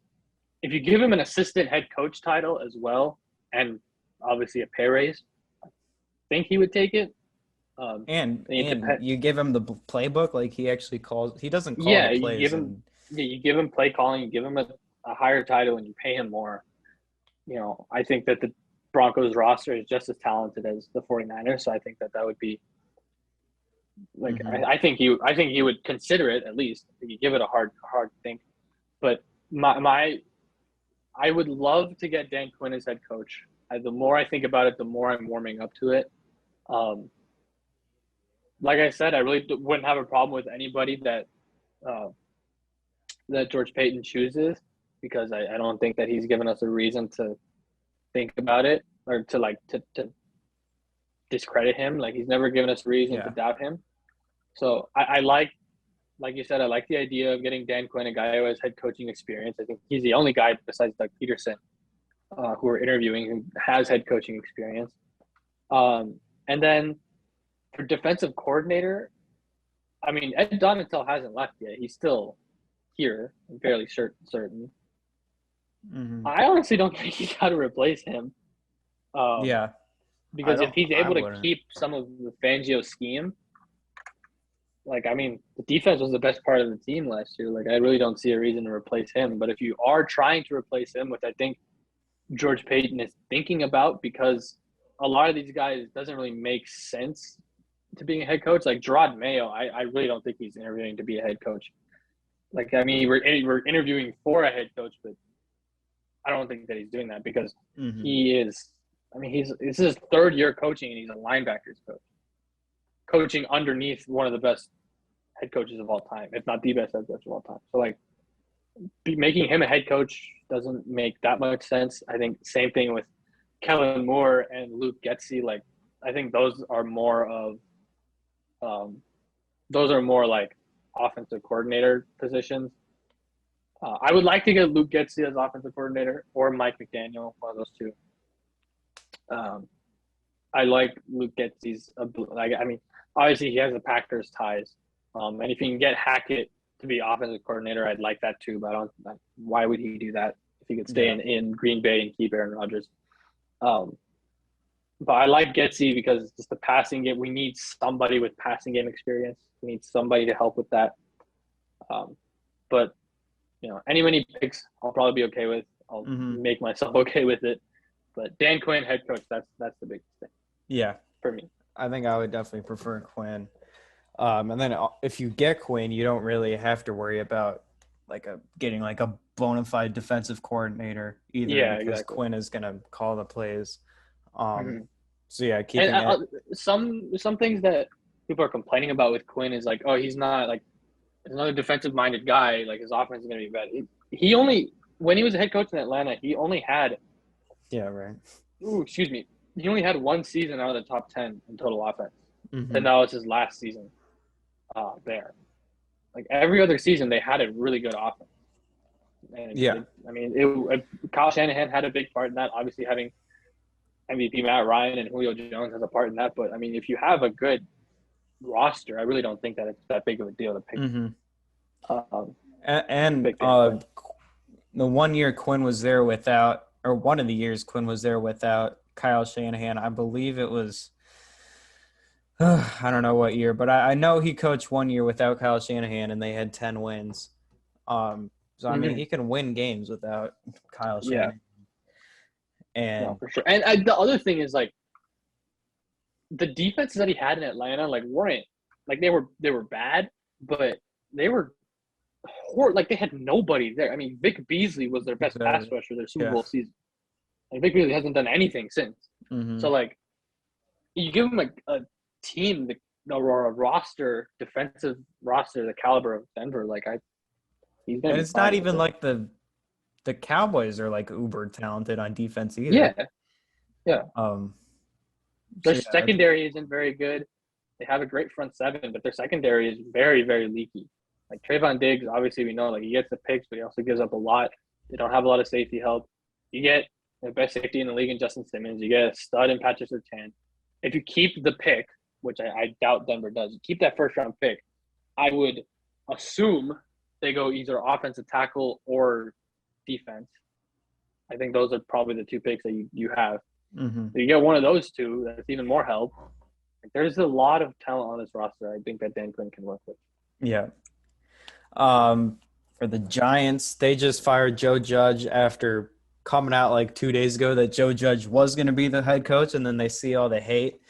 If you give him an assistant head coach title as well, and obviously a pay raise, I think he would take it. And you give him the playbook, like he actually calls. He doesn't call yeah, the plays. you give him play calling, you give him a higher title, and you pay him more. I think that the Broncos roster is just as talented as the 49ers, so I think that would be like I think he would consider it at least. You give it a hard think, but I would love to get Dan Quinn as head coach. The more I think about it, the more I'm warming up to it. Like I said, I really wouldn't have a problem with anybody that George Paton chooses, because I don't think that he's given us a reason to think about it or to discredit him. Like, he's never given us a reason to doubt him. So I like you said, I like the idea of getting Dan Quinn, a guy who has head coaching experience. I think he's the only guy besides Doug Peterson who we're interviewing who has head coaching experience. And then for defensive coordinator, I mean, Ed Donatel hasn't left yet. He's still here. I'm fairly certain. I honestly don't think he's got to replace him. Because if he's able to keep some of the Fangio scheme, like, I mean, the defense was the best part of the team last year. Like, I really don't see a reason to replace him. But if you are trying to replace him, which I think George Paton is thinking about, because a lot of these guys doesn't really make sense to being a head coach. Like Gerard Mayo, I really don't think he's interviewing to be a head coach. Like, I mean, we're interviewing for a head coach, but I don't think that he's doing that, because he is. I mean, this is his third year coaching, and he's a linebackers coach, coaching underneath one of the best head coaches of all time, if not the best head coach of all time. So, like, making him a head coach doesn't make that much sense. I think same thing with Kellen Moore and Luke Getsy. Like, I think those are more like offensive coordinator positions. I would like to get Luke Getsy as offensive coordinator, or Mike McDaniel, one of those two. I like Luke Getsy's. I mean, obviously he has the Packers ties, and if you can get Hackett to be offensive coordinator, I'd like that too. But why would he do that if he could stay in Green Bay and keep Aaron Rodgers? But I like Getsy because just the passing game. We need somebody with passing game experience. We need somebody to help with that. But any picks, I'll probably be okay with. I'll make myself okay with it. But Dan Quinn, head coach, that's the biggest thing. Yeah, for me. I think I would definitely prefer Quinn. And then if you get Quinn, you don't really have to worry about getting a bona fide defensive coordinator either. Yeah, because exactly. Quinn is gonna call the plays. So yeah, some things that people are complaining about with Quinn is like, oh, he's not like another defensive minded guy. Like, his offense is gonna be bad. He only, when he was a head coach in Atlanta, he only had. Yeah, right. Excuse me. He only had one season out of the top 10 in total offense, and that was his last season there. Like, every other season, they had a really good offense. And Kyle Shanahan had a big part in that. Obviously, having MVP Matt Ryan and Julio Jones has a part in that. But, I mean, if you have a good roster, I really don't think that it's that big of a deal to pick. The 1 year Quinn was there without, or one of the years Quinn was there without Kyle Shanahan, I believe it was, I don't know what year, but I know he coached 1 year without Kyle Shanahan and they had 10 wins. So, I mean, he can win games without Kyle Shanahan. And no, for sure. And the other thing is, like, the defenses that he had in Atlanta, like, weren't, like, they were bad, but they were like, they had nobody there. I mean, Vic Beasley was their best pass rusher their Super Bowl season. Like, Vic Beasley hasn't done anything since. So, like, you give him a team, or a roster, defensive roster, the caliber of Denver. Like, he's gonna. And it's not even like the Cowboys are like uber talented on defense either. Yeah. So Their So yeah, secondary isn't very good. They have a great front seven, but their secondary is very, very leaky. Like Trayvon Diggs, obviously we know like he gets the picks, but he also gives up a lot. They don't have a lot of safety help. You get the best safety in the league in Justin Simmons. You get a stud in Patrick Surtain. If you keep the pick, which I doubt Denver does, you keep that first round pick, I would assume they go either offensive tackle or defense. I think those are probably the two picks that you have. hmm If you get one of those two, that's even more help. Like, there's a lot of talent on this roster. I think that Dan Quinn can work with. yeah. For the Giants, they just fired Joe Judge after coming out like 2 days ago that Joe Judge was going to be the head coach, and then they see all the hate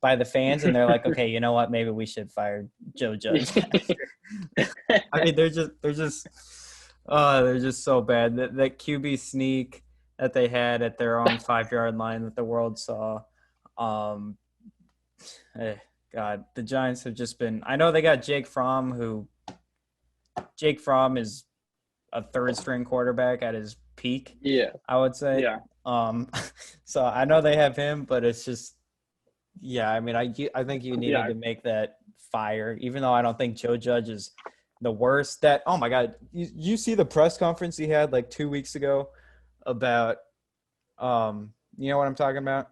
by the fans, and they're like, okay, you know what? Maybe we should fire Joe Judge. I mean, they're just so bad. That QB sneak that they had at their own 5 yard line that the world saw. Um, God, the Giants have just been. I know they got Jake Fromm, who Jake Fromm is a third string quarterback at his peak. Yeah, I would say. yeah, Um, so I know they have him, but it's just, yeah. I mean, I think you needed yeah. to make that fire, even though I don't think Joe Judge is the worst. That oh my God, you see the press conference he had like 2 weeks ago about, you know what I'm talking about?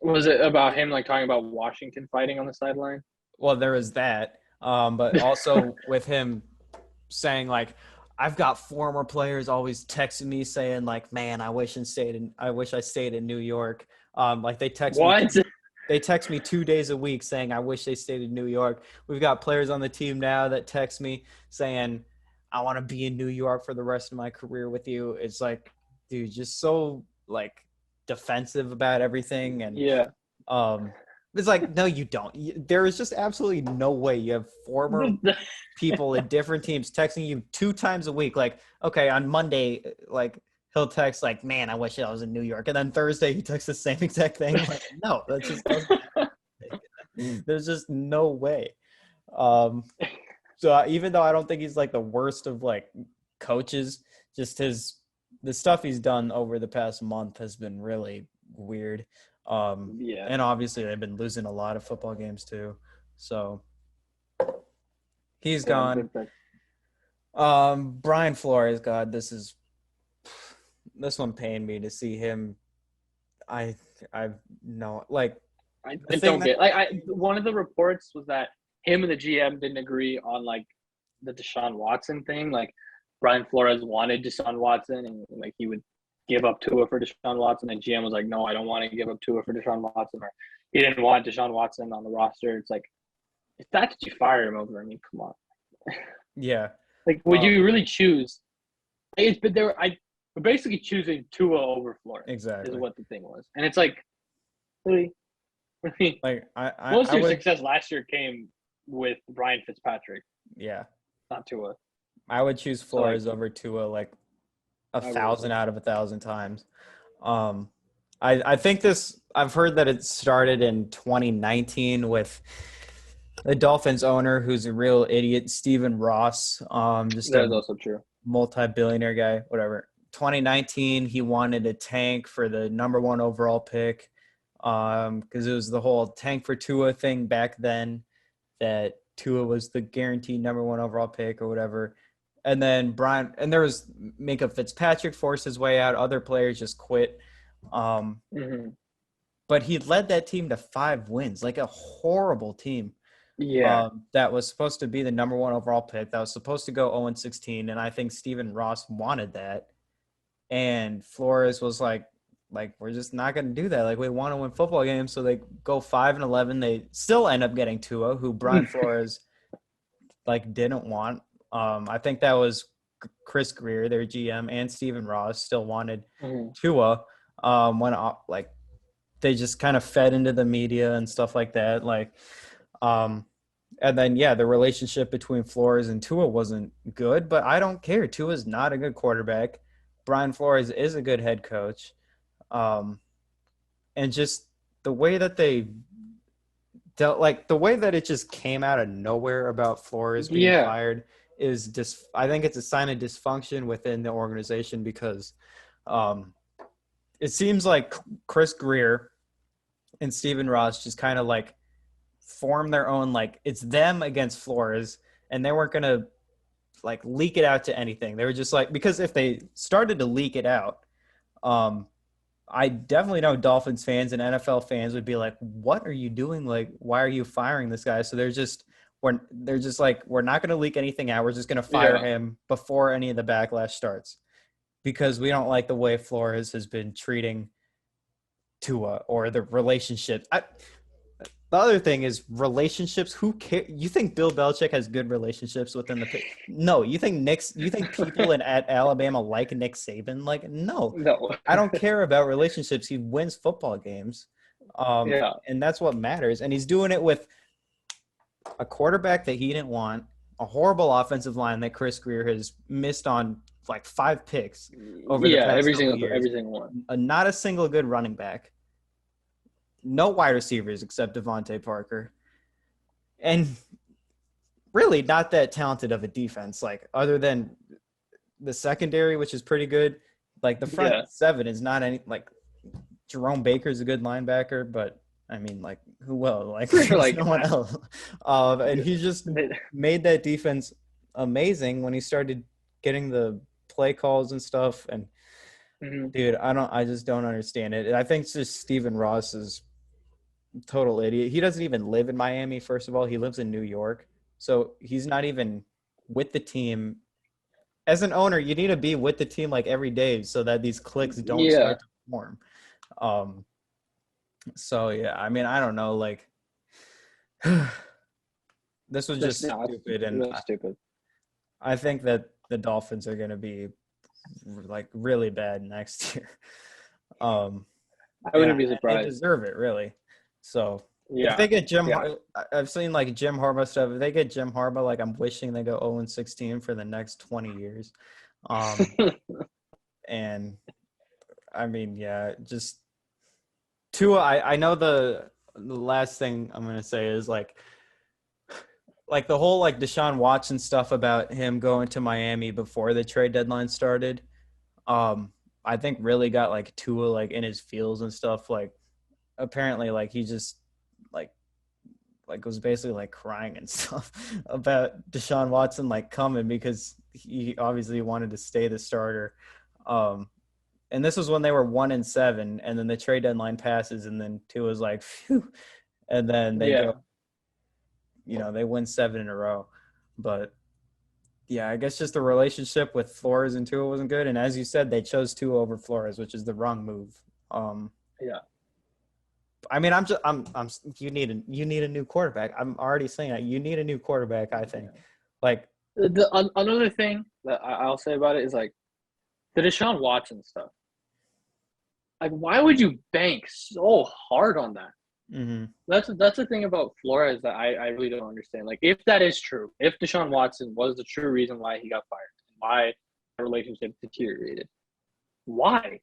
Was it about him like talking about Washington fighting on the sideline? Well, there is that, but also with him saying like, I've got former players always texting me saying like, man, I wish I stayed in New York. Like What? they text me 2 days a week saying I wish they stayed in New York. We've got players on the team now that text me saying I want to be in New York for the rest of my career with you. It's like, dude, just so like defensive about everything, and Yeah. it's like, no, you don't. There is just absolutely no way you have former people in different teams texting you 2 times a week. Like, okay, on Monday, like he'll text like, "Man, I wish I was in New York," and then Thursday he texts the same exact thing. Like, no, that just doesn't. There's just no way. Um, so even though I don't think he's like the worst of like coaches, just the stuff he's done over the past month has been really weird. Yeah. And obviously they've been losing a lot of football games too. So he's Yeah, gone. good pick. Brian Flores, God, this one pained me to see him. I know, like I the thing don't that get like one of the reports was that him and the GM didn't agree on like the Deshaun Watson thing. Like Brian Flores wanted Deshaun Watson and like he would give up Tua for Deshaun Watson, and GM was like, no, I don't want to give up Tua for Deshaun Watson, or he didn't want Deshaun Watson on the roster. It's like if that's what you fire him over, I mean, come on. yeah. Like, would you really choose? It's but there. We're basically choosing Tua over Flores. Exactly. Is what the thing was, and it's like, really, Like most of I your would, success last year came with Ryan Fitzpatrick, yeah. not Tua. I would choose So like, Flores over Tua like a I would. 1,000 out of 1,000 times. I think this. I've heard that it started in 2019 with the Dolphins owner, who's a real idiot, Stephen Ross. Just That a is also true. multi-billionaire guy. Whatever. 2019, he wanted a tank for the number one overall pick, because it was the whole tank for Tua thing back then, that Tua was the guaranteed number one overall pick or whatever. And then there was Minka Fitzpatrick forced his way out. Other players just quit. Mm-hmm. But he led that team to 5 wins, like a horrible team. Yeah. That was supposed to be the number one overall pick. That was supposed to go 0-16. And I think Stephen Ross wanted that. And Flores was like, we're just not going to do that. Like, we want to win football games. So they go 5-11. They still end up getting Tua, who Brian Flores like didn't want. I think that was Chris Greer, their GM, and Stephen Ross still wanted Tua. When like they just kind of fed into the media and stuff like that. Like, and then yeah, the relationship between Flores and Tua wasn't good. But I don't care. Tua's not a good quarterback. Brian Flores is a good head coach. And just the way that they dealt, like the way that it just came out of nowhere about Flores being fired is just, I think it's a sign of dysfunction within the organization, because it seems like Chris Greer and Stephen Ross just kind of like form their own, like it's them against Flores, and they weren't gonna like leak it out to anything. They were just like, because if they started to leak it out, um, I definitely know Dolphins fans and NFL fans would be like, "What are you doing? Like, why are you firing this guy?" So they're just like, "We're not going to leak anything out. We're just going to fire Yeah. him before any of the backlash starts because we don't like the way Flores has been treating Tua or the relationship." The other thing is relationships. Who care? You think Bill Belichick has good relationships within the? No, you think Nick's? You think people at Alabama like Nick Saban? Like, no, No. I don't care about relationships. He wins football games, Yeah. and that's what matters. And he's doing it with a quarterback that he didn't want, a horrible offensive line that Chris Greer has missed on like 5 picks over the Yeah. past Every couple single of years. every single one. Not a single good running back. No wide receivers except Devontae Parker. And really not that talented of a defense, like other than the secondary, which is pretty good. Like the front Yeah. 7 is not any like Jerome Baker's a good linebacker, but I mean, like who will? Like there's Like no one else. And he just made that defense amazing when he started getting the play calls and stuff. And Mhm. dude, I just don't understand it. I think it's just Stephen Ross is total idiot. He doesn't even live in Miami, first of all. He lives in New York. So he's not even with the team. As an owner, you need to be with the team like every day so that these clicks don't Yeah. start to form. Um, so yeah, I mean, I don't know, like this was That's just no, it's stupid, and really stupid. I think that the Dolphins are going to be like really bad next year. Um, I and wouldn't be they surprised. deserve it, really. So if Yeah. they get Yeah. I've seen like Jim Harbaugh stuff. If they get Jim Harbaugh, like I'm wishing they go 0-16 for the next 20 years. And I mean, yeah, just Tua. I know the last thing I'm gonna say is like the whole like Deshaun Watson stuff about him going to Miami before the trade deadline started. Um, I think really got like Tua like in his feels and stuff. Like apparently like he just like was basically like crying and stuff about Deshaun Watson like coming because he obviously wanted to stay the starter. Um, and this was when they were 1-7, and then the trade deadline passes, and then Tua was like, phew, and then they go, Yeah. they win 7 in a row. But yeah, I guess just the relationship with Flores and Tua wasn't good, and as you said, they chose Tua over Flores, which is the wrong move. Yeah. I mean, you need a new quarterback. I'm already saying that you need a new quarterback. I think, like, Another thing that I'll say about it is like the Deshaun Watson stuff. Like, why would you bank so hard on that? mm-hmm. That's the thing about Flores that I really don't understand. Like, if that is true, if Deshaun Watson was the true reason why he got fired, why the relationship deteriorated, why?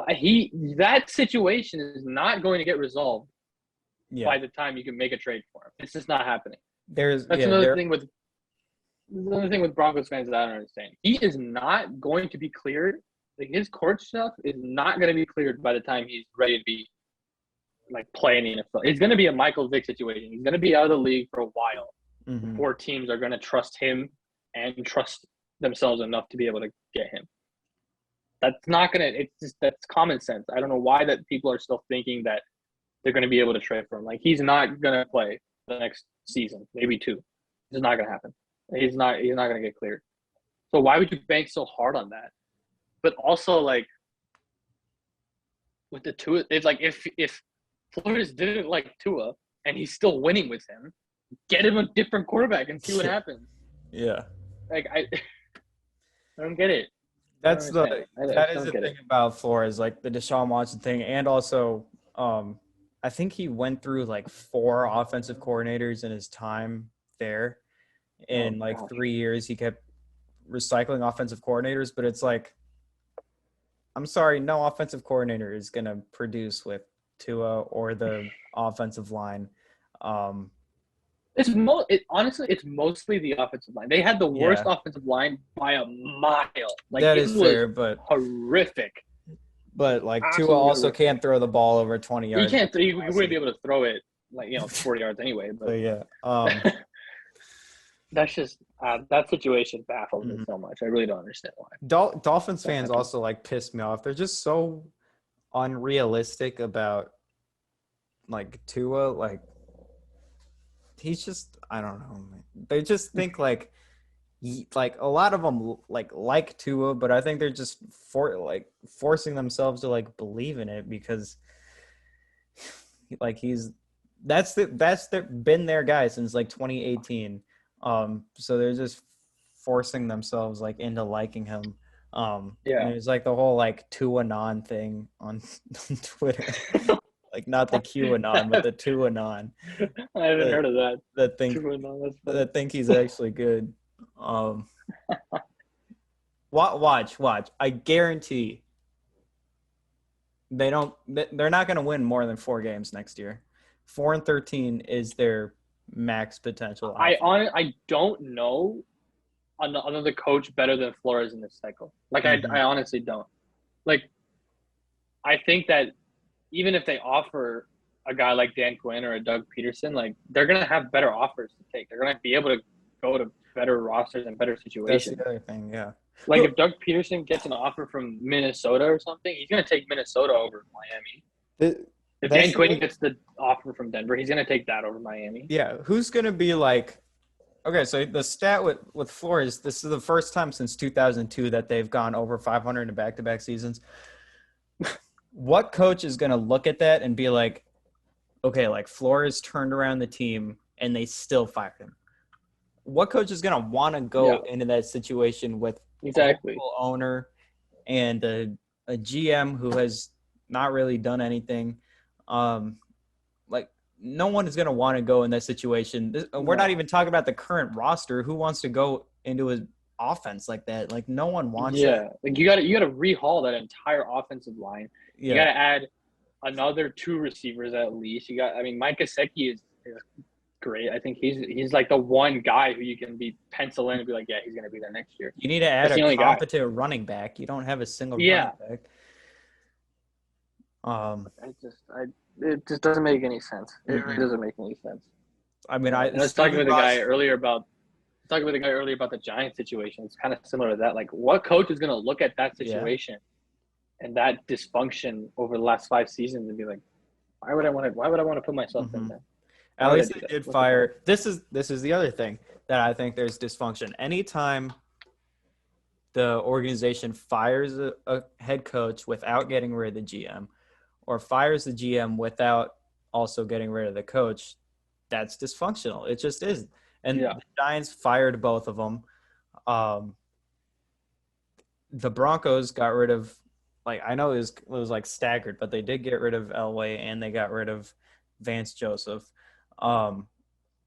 That situation is not going to get resolved by the time you can make a trade for him. It's just not happening. That's another thing with Broncos fans that I don't understand. He is not going to be cleared. Like his court stuff is not going to be cleared by the time he's ready to be like playing the NFL. It's going to be a Michael Vick situation. He's going to be out of the league for a while before teams are going to trust him and trust themselves enough to be able to get him. That's not going to – it's just that's common sense. I don't know why that people are still thinking that they're going to be able to trade for him. Like he's not going to play the next season, maybe 2. It's not going to happen. He's not going to get cleared. So why would you bank so hard on that? But also like with the Tua, it's like if Flores didn't like Tua and he's still winning with him, get him a different quarterback and see what happens. Yeah. Like I don't get it. That is the thing about Flores, like the Deshaun Watson thing, and also I think he went through like 4 offensive coordinators in his time there. In 3 years, he kept recycling offensive coordinators, but it's like, I'm sorry, no offensive coordinator is going to produce with Tua or the offensive line. Honestly, it's mostly the offensive line. They had the worst offensive line by a mile. Like that is fair, but horrific. But like Tua Absolutely also gonna can't throw the ball over 20 He yards. can't. He wouldn't be able to throw it like 40 yards anyway. So But yeah. that's just that situation baffles me Mhm. so much. I really don't understand why Dolphins that fans happened. also like piss me off. They're just so unrealistic about like Tua. Like he's just I don't know. Man. They just think like a lot of them like Tua, but I think they're just forcing themselves to like believe in it because like that's been their guy since like 2018. So they're just forcing themselves like into liking him. And Yeah, there's like the whole like Tuanon thing on, on Twitter. Like not the QAnon, but the Tuanon I haven't that heard of that. that think No, that's funny. that think he's actually good. Um, watch. I guarantee they're not going to win more than 4 games next year. 4-13 is their max potential offer. I don't know another coach better than Flores in this cycle. Like Mhm. I honestly don't. Like I think that even if they offer a guy like Dan Quinn or a Doug Peterson, like they're gonna have better offers to take. They're gonna be able to go to better rosters and better That's situations. the other thing, yeah. Like if Doug Peterson gets an offer from Minnesota or something, he's gonna take Minnesota over Miami. If That's Dan the Quinn other, gets the offer from Denver, he's gonna take that over Miami. yeah. Who's going to be like? Okay, so the stat with Flores, this is the first time since 2002 that they've gone over 500 in back-to-back seasons. What coach is going to look at that and be like, okay, like Flores turned around the team and they still fired him? What coach is going to want to go Yeah, into that situation with a exactly. horrible owner and a GM who has not really done anything? Like no one is going to want to go in that situation. We're not No. even talking about the current roster. Who wants to go into an offense like that? Like no one wants that. Yeah, like you gotta rehaul that entire offensive line. You Yeah, gotta add another two receivers at least. I mean, Mike Gesicki is great. I think he's like the one guy who you can be pencil in and be like, yeah, he's gonna be there next year. you need to add That's a the only guy. competent running back. You don't have a single running Yeah, back. Um, it just doesn't make any sense. It really mm-mm. doesn't make any sense. I mean, And I was talking Stephen with a guy Ross. earlier about the Giants situation. It's kind of similar to that. Like, what coach is gonna look at that Yeah. situation and that dysfunction over the last 5 seasons and be like, why would I want to put myself in Mm-hmm. there? Why At would I least do they that? did What's the point? fire. This is the other thing that I think there's dysfunction. Anytime the organization fires a head coach without getting rid of the GM, or fires the GM without also getting rid of the coach, that's dysfunctional. It just is. And Yeah. the Giants fired both of them. Um, the Broncos got rid of, like, I know it was like staggered, but they did get rid of Elway and they got rid of Vance Joseph. Um,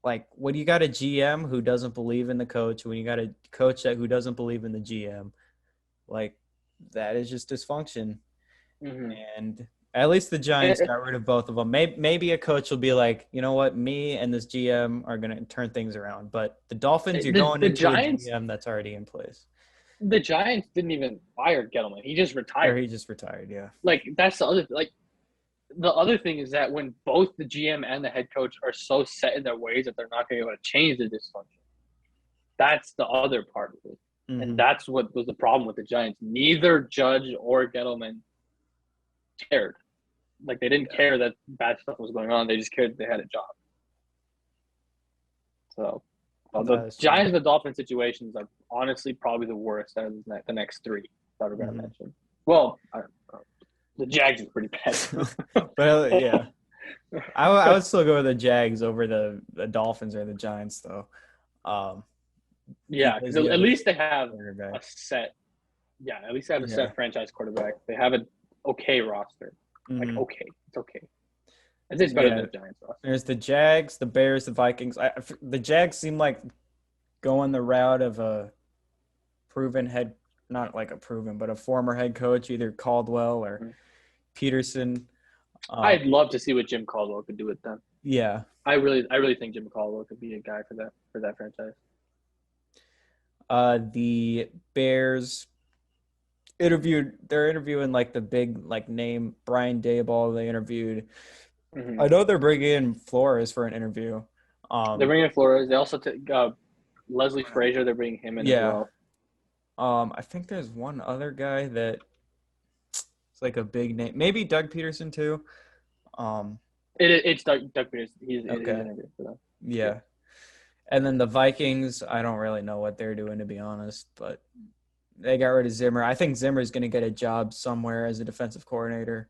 like when you got a GM who doesn't believe in the coach, when you got a coach who doesn't believe in the GM, like that is just dysfunction. Mm-hmm. And at least the Giants And, got rid of both of them. Maybe a coach will be like, you know what, me and this GM are going to turn things around. But the Dolphins, you're going the into a Giants, GM that's already in place. the Giants didn't even fire Gettleman. He just Or retired. he just retired, yeah. Like that's the other thing is that when both the GM and the head coach are so set in their ways that they're not going to be able to change the dysfunction. That's the other part of it. And Mm-hmm. that's what was the problem with the Giants. Neither Judge or Gettleman cared. Like they didn't care that bad stuff was going on. They just cared that they had a job. So the That's true. Giants and the Dolphins situations are honestly probably the worst out of the next three that we're going to Mhm. mention. Well, I don't know. The Jags is pretty bad. But yeah, I would still go with the Jags over the Dolphins or the Giants, though. Yeah, because Because you at have least they have a quarterback. set. Yeah, at least they have a Yeah. set franchise quarterback. They have an okay roster. Like Mhm. okay, it's okay. I'd say it's better than Yeah. the Giants roster. There's the Jags, the Bears, the Vikings. The Jags seem like going the route of a proven head, not like a proven, but a former head coach, either Caldwell or Mm-hmm. Peterson. I'd love to see what Jim Caldwell could do with them. Yeah. I really think Jim Caldwell could be a guy for that franchise. The Bears, They're interviewing like the big like name Brian Daboll. They interviewed. Hmm. I know they're bringing in Flores for an interview. They're Um, bringing in Flores. They also take Leslie Frazier. They're bringing him in as yeah. well. I think there's one other guy that it's like a big name. Maybe Doug Peterson too. Um, It's Doug Peters. He's okay. interviewing for them. Yeah. Yeah. And then the Vikings, I don't really know what they're doing to be honest, but they got rid of Zimmer. I think Zimmer's going to get a job somewhere as a defensive coordinator.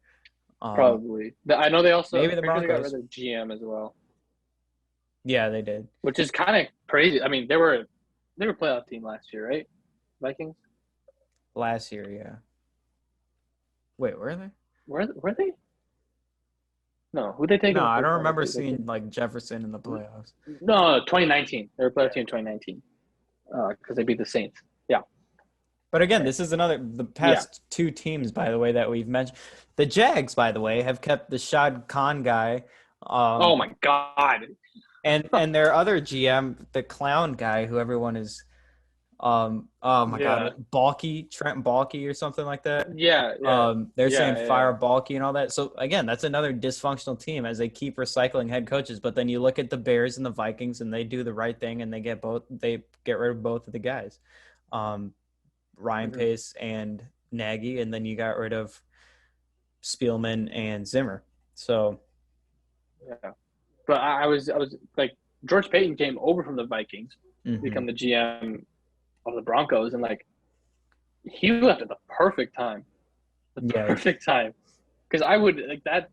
Um, Probably. I know they also maybe I'm the pretty sure they got rid Broncos. of GM as well, Yeah, they did which is kind of crazy. I mean, they were a playoff team last year, right? Vikings. last year. Yeah. Wait, were they? Were they? No, who they take in No, the I first don't round? remember seeing like Jefferson in the playoffs. No, 2019. They were a playoff Yeah. team in 2019 because they beat the Saints. Yeah. But again, this is the Yeah. past two teams, by the way, that we've mentioned. The Jags, by the way, have kept the Shad Khan guy. Oh Um, my God. and their other GM, the clown guy, who everyone is, oh my Yeah. God, Balky, Trent Balky or something like that. Yeah. Yeah. They're saying Yeah. fire Balky and all that. So again, that's another dysfunctional team as they keep recycling head coaches. But then you look at the Bears and the Vikings, and they do the right thing, and they get rid of both of the guys, Ryan Mhm. Pace and Nagy, and then you got rid of Spielman and Zimmer. So Yeah. But I was like George Payton came over from the Vikings, mhm. become the GM of the Broncos, and like he left at the perfect time. The Yeah. perfect time. Because I would like that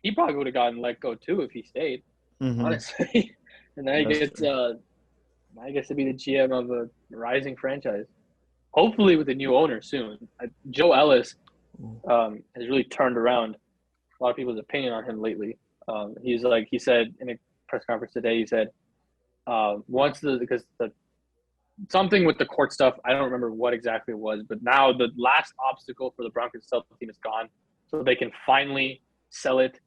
he probably would have gotten let go too if he stayed, Mm-hmm. honestly. And then That's true. I guess to be the GM of a rising franchise. Hopefully with a new owner soon. Joe Ellis has really turned around a lot of people's opinion on him lately. He said in a press conference today, he said because the something with the court stuff, I don't remember what exactly it was, but now the last obstacle for the Broncos sell team is gone, so they can finally sell it.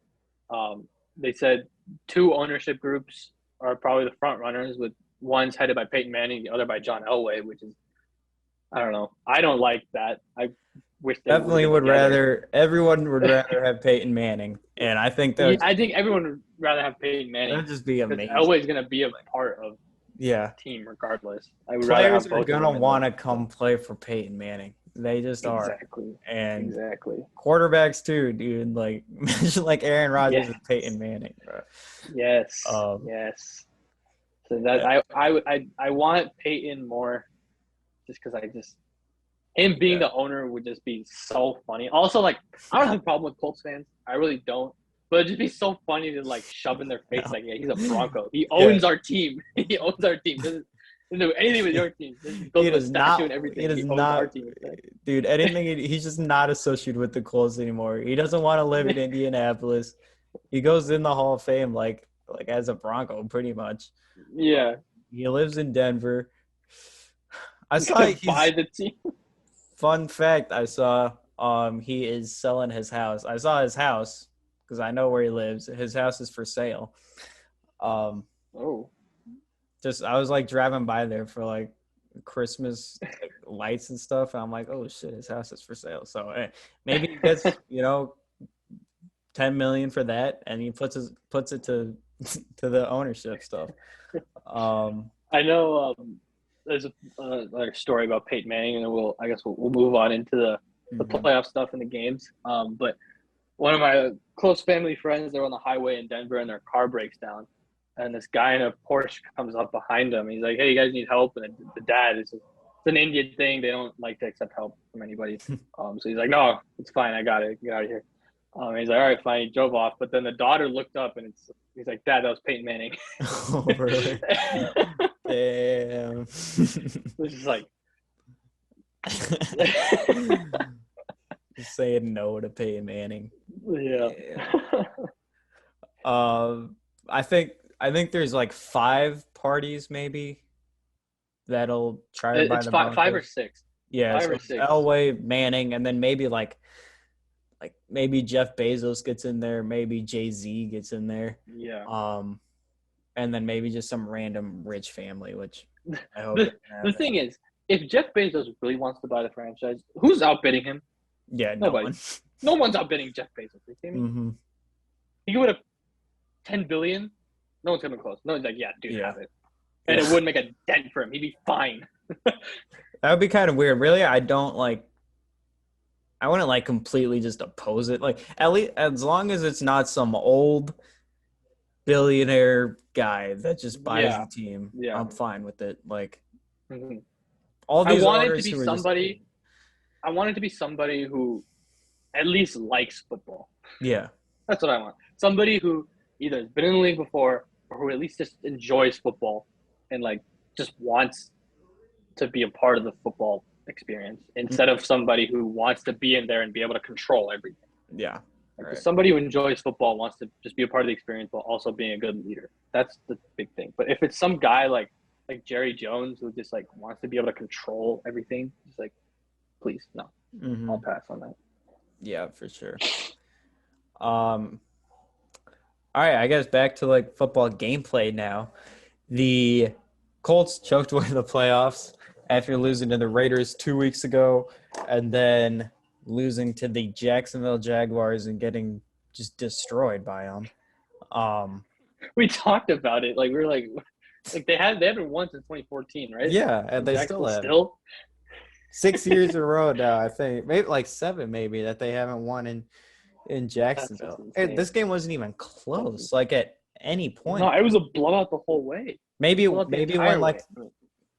Um, they said two ownership groups are probably the front runners, with one's headed by Peyton Manning, the other by John Elway, which is I don't know. I don't like that. I wish they would Definitely get would together. rather everyone would rather have Peyton Manning, and I think that Yeah, would I think everyone would rather have Peyton Manning just be because amazing. Elway's going to be a part of Yeah, the team regardless. I would rather players have are both of gonna them in there. want to come play for Peyton Manning. They just are, Exactly. and Exactly. quarterbacks too, dude. Like imagine like Aaron Rodgers Yes. and Peyton Manning, bro. Yes. Um, Yes. So that yeah, I want Peyton more just because I just him being yeah, the owner would just be so funny. Also, like I don't have a problem with Colts fans. I really don't. But it'd just be so funny to like shove in their face no. like, yeah, he's a Bronco. He Yeah. owns our team. He owns our team. Doesn't do anything with your team. Just built He him a does statue and not. He everything. does He owns our not, team instead. dude. Anything. He's just not associated with the Colts anymore. He doesn't want to live in Indianapolis. He goes in the Hall of Fame like as a Bronco, pretty much. Yeah. He lives in Denver. I He's saw gonna buy he's the team. fun fact. I saw he is selling his house. I saw his house because I know where he lives. His house is for sale. Um, Oh. just I was like driving by there for like Christmas like, lights and stuff, and I'm like, oh shit, his house is for sale. So maybe he gets 10 million for that, and he puts it to to the ownership stuff. Um, I know there's a story about Peyton Manning, and then I guess we'll move on into the mhm. playoff stuff and the games. But one of my close family friends, they're on the highway in Denver, and their car breaks down, and this guy in a Porsche comes up behind them. He's like, "Hey, you guys need help?" And the dad is it's an Indian thing; they don't like to accept help from anybody. So he's like, "No, it's fine. I got it. Get out of here." He's like, "All right, fine." He drove off, but then the daughter looked up, and he's like, "Dad, that was Peyton Manning." Oh, really? Damn. Which is like, Just saying no to Peyton Manning. yeah. Damn. I think there's like five parties maybe that'll try to buy It's the five or Broncos. six. Yeah, Five so or it's six. Elway, Manning, and then maybe like maybe Jeff Bezos gets in there, maybe Jay-Z gets in there. Yeah. Um, and then maybe just some random rich family, which I hope The doesn't the happen. thing is, if Jeff Bezos really wants to buy the franchise, who's outbidding him? Yeah, no Nobody. one. No one's outbidding Jeff Bezos. You kidding me? Mm-hmm. He would have 10 billion. No one's coming close. No one's like, yeah, dude, Yeah. have it. And it wouldn't make a dent for him. He'd be fine. That would be kind of weird. Really, I wouldn't like completely just oppose it. Like at least as long as it's not some old billionaire guy that just buys Yeah. the team, Yeah. I'm fine with it. Like Mhm. all I these want it to owners be who are just- somebody. I want it to be somebody who at least likes football. yeah, That's what I want. Somebody who either has been in the league before or who at least just enjoys football and like just wants to be a part of the football experience instead of somebody who wants to be in there and be able to control everything. yeah, Like, right. somebody who enjoys football wants to just be a part of the experience while also being a good leader. That's the big thing. But if it's some guy like Jerry Jones who just like wants to be able to control everything, just like, please, no, Mhm. I'll pass on that. Yeah, for sure. All right, I guess back to like football gameplay now. The Colts choked away the playoffs after losing to the Raiders 2 weeks ago, and then losing to the Jacksonville Jaguars and getting just destroyed by them. We talked about it. Like we were like they haven't won since 2014, right? Yeah, and they still have 6 years in a row now. I think maybe like 7, maybe that they haven't won in Jacksonville. just insane. This game wasn't even close. Like at any point. No, it was a blowout the whole way. Maybe Blowout the maybe entire when like way.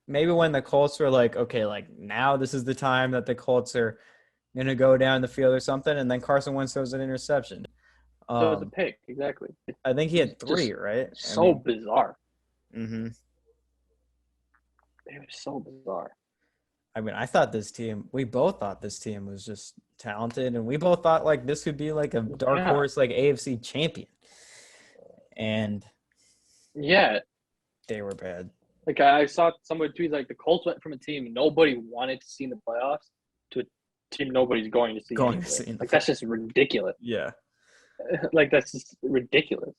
maybe when the Colts were like, okay, like now this is the time that the Colts are gonna go down the field or something, and then Carson Wentz throws an interception. So it was a pick, exactly. I think he had It's 3, just right? So bizarre. Mm-hmm. It was so bizarre. I mean, we both thought this team was just talented, and we both thought like this could be like a dark horse, like AFC champion. And yeah, they were bad. Like I saw somebody tweet like the Colts went from a team nobody wanted to see in the playoffs to a team nobody's going to see. Like that's just ridiculous. Yeah. Like that's just ridiculous.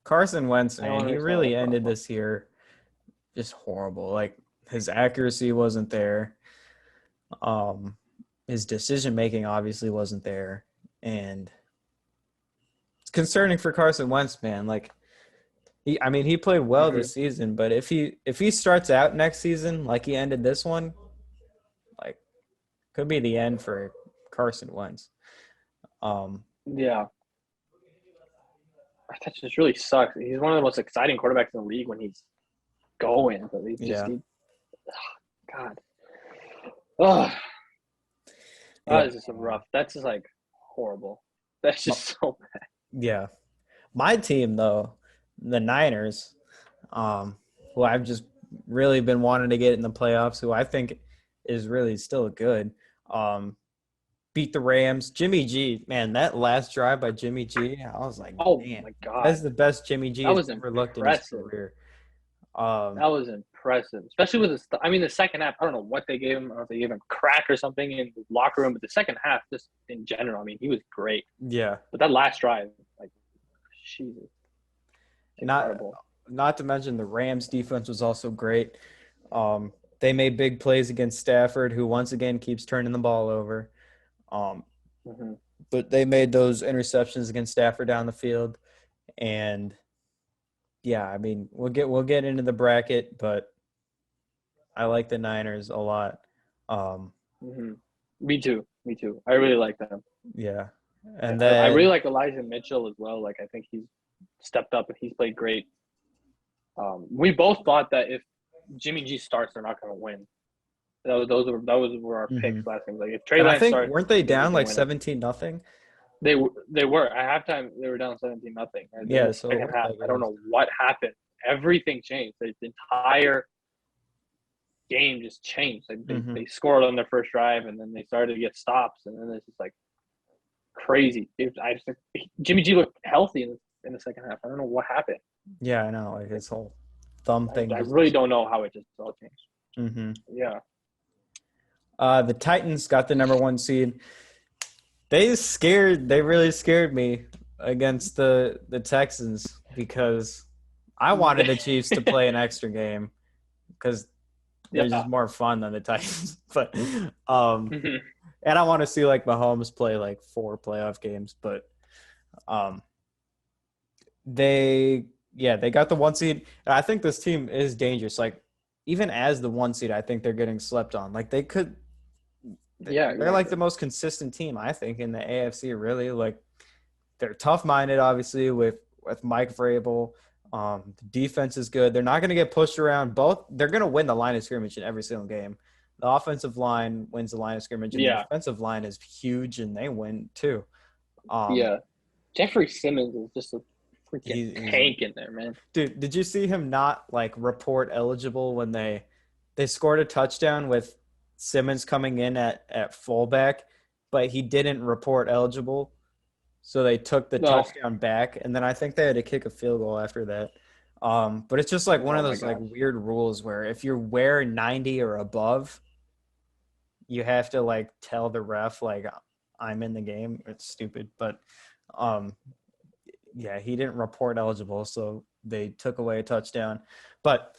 Carson Wentz, man, he really ended this year just horrible. Like his accuracy wasn't there. His decision making obviously wasn't there, and it's concerning for Carson Wentz, man. Like he played well this season, but if he starts out next season like he ended this one, like could be the end for Carson Wentz. Yeah. That just really sucks. He's one of the most exciting quarterbacks in the league when he's going, but he's just God. Oh, that is just rough. That's just like horrible. That's just so bad. Yeah. My team though, the Niners, who I've just really been wanting to get in the playoffs, who I think is really still good. Beat the Rams. Jimmy G, man, that last drive by Jimmy G, I was like, oh man, my God. That's the best Jimmy G has ever looked in his career. That was impressive, especially with the second half. I don't know what they gave him. I don't know if they gave him crack or something in the locker room, but the second half, just in general, I mean, he was great. Yeah. But that last drive, like, Jesus. Not to mention the Rams defense was also great. They made big plays against Stafford, who once again keeps turning the ball over. But they made those interceptions against Stafford down the field, and yeah, I mean we'll get into the bracket, but I like the Niners a lot. Me too. I really like them. Yeah, and then I really like Elijah Mitchell as well. Like I think he's stepped up and he's played great. We both thought that if Jimmy G starts, they're not going to win. Those were our picks last time. Like if Trey Lance starts, weren't they down like 17-0? They were at halftime. They were down 17-0. Yeah, so second half, I don't know what happened. Everything changed. The entire game just changed. Like they scored on their first drive, and then they started to get stops, and then it's just like crazy. Jimmy G looked healthy in the second half. I don't know what happened. Yeah, I know. Like his whole thumb thing. I really don't know how it just all changed. Yeah. The Titans got the number 1 seed. They really scared me against the Texans because I wanted the Chiefs to play an extra game because they're Yeah. just more fun than the Titans. But and I want to see like Mahomes play like 4 playoff games, but um they got the 1 seed. And I think this team is dangerous. Like even as the 1 seed, I think they're getting slept on. Like Yeah, they're like exactly. the most consistent team, I think, in the AFC. Really, like they're tough minded, obviously with Mike Vrabel. The defense is good. They're not going to get pushed around. Both they're going to win the line of scrimmage in every single game. The offensive line wins the line of scrimmage, and the Yeah, defensive line is huge, and they win too. Um, yeah. Jeffrey Simmons is just a freaking he's tank in there, man. dude. Did you see him not like report eligible when they scored a touchdown with Simmons coming in at fullback, but he didn't report eligible? So they took the No. touchdown back, and then I think they had to kick a field goal after that. But it's just like one Oh of my those like gosh. weird rules where if you wear 90 or above, you have to like tell the ref like I'm in the game. It's stupid, but um, yeah, he didn't report eligible, so they took away a touchdown. But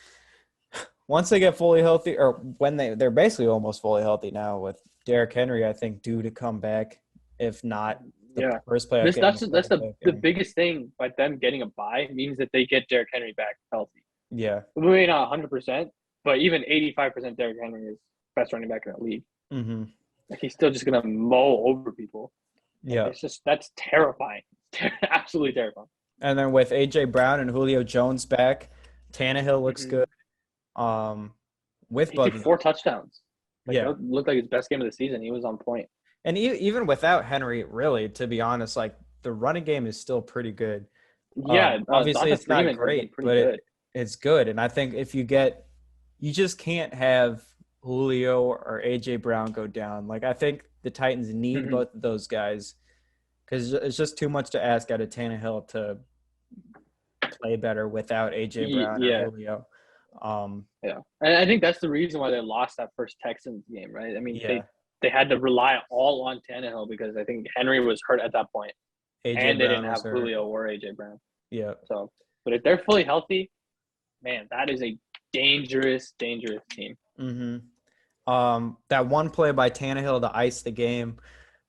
once they get fully healthy, or when they're basically almost fully healthy now with Derrick Henry, I think due to come back, if not the Yeah. first playoff This game, the that's second the playoff the game. biggest thing by them getting a bye means that they get Derrick Henry back healthy. Yeah. Maybe not 100%, but even 85% Derrick Henry is best running back in the league. Mm-hmm. Like he's still just gonna mow over people. And Yeah. it's just that's terrifying. Absolutely terrifying. And then with AJ Brown and Julio Jones back, Tannehill looks Mm-hmm. good. Um, with He threw both of 4 touchdowns. Like yeah, that looked like his best game of the season. He was on point. and even without Henry, really, to be honest, like the running game is still pretty good. Yeah, Obviously, Donta it's not Freeman has been great, pretty but good. it's good. And I think if you just can't have Julio or AJ Brown go down. Like I think the Titans need Mm-hmm. both of those guys because it's just too much to ask out of Tannehill to play better without AJ Brown or Yeah, Julio. Um, yeah, and I think that's the reason why they lost that first Texans game, right? I mean, yeah, they had to rely all on Tannehill because I think Henry was hurt at that point, AJ and they Brown didn't was have hurt. Julio or AJ Brown. Yeah. So, but if they're fully healthy, man, that is a dangerous, dangerous team. Mm-hmm. That one play by Tannehill to ice the game,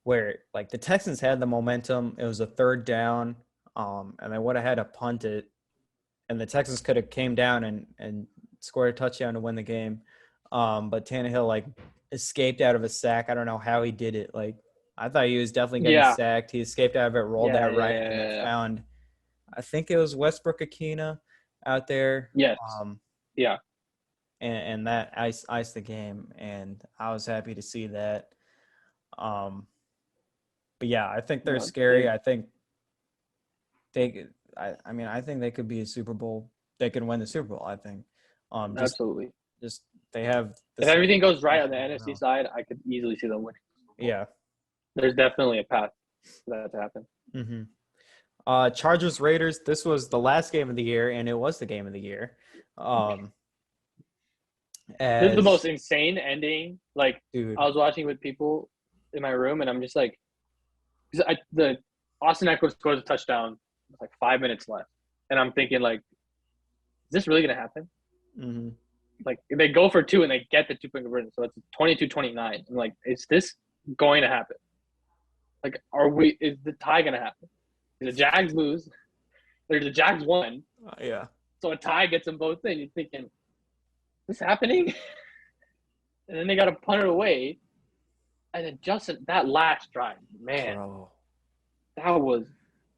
where like the Texans had the momentum. It was a third down, and they would have had to punt it, and the Texans could have came down and scored a touchdown to win the game. But Tannehill like escaped out of a sack. I don't know how he did it. Like I thought he was definitely getting Yeah, sacked. He escaped out of it, rolled yeah, out yeah, right, yeah, and then yeah, yeah. found. I think it was Westbrook Akina out there. Yes, Um, yeah. and that iced the game, and I was happy to see that. Um, but yeah, I think they're No, scary. I think I mean, I think they could be a Super Bowl. They could win the Super Bowl. I think. Um, just absolutely. just they have If this. everything goes right on the NFC side, I could easily see them winning. Yeah. There's definitely a path for that to happen. Mm-hmm. Chargers Raiders. This was the last game of the year, and it was the game of the year. This is the most As insane ending. Like dude, I was watching with people in my room, and I'm just like, the Austin Eckler scores a touchdown with like 5 minutes left, and I'm thinking like, is this really gonna happen? mm-hmm. Like they go for two and they get the 2-point conversion, so it's 22-29. I'm like, is this going to happen? Like, is the tie gonna happen? The Jags lose, or the Jags won, Yeah. so a tie gets them both in. You're thinking, is this happening? And then they got to punt it away. And then Justin, that last drive, man, Bro. that was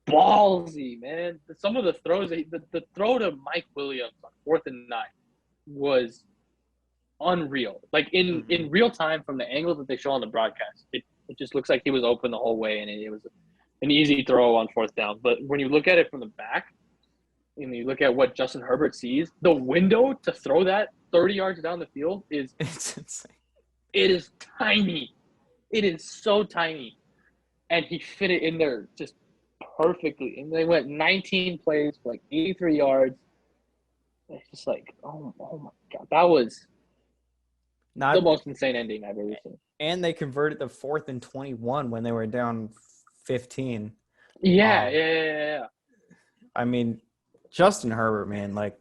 ballsy, man. Some of the throws, the throw to Mike Williams on 4th and 9 was unreal. Like in real time, from the angle that they show on the broadcast, it just looks like he was open the whole way, and it was an easy throw on 4th down. But when you look at it from the back, and you look at what Justin Herbert sees, the window to throw that 30 yards down the field is It's insane. it is tiny. It is so tiny. And he fit it in there just perfectly. And they went 19 plays for like 83 yards. It's just like, oh my God. That was the Not most insane ending I've ever seen. and they converted the 4th and 21 when they were down 15. Yeah, Um, yeah. I mean, Justin Herbert, man, like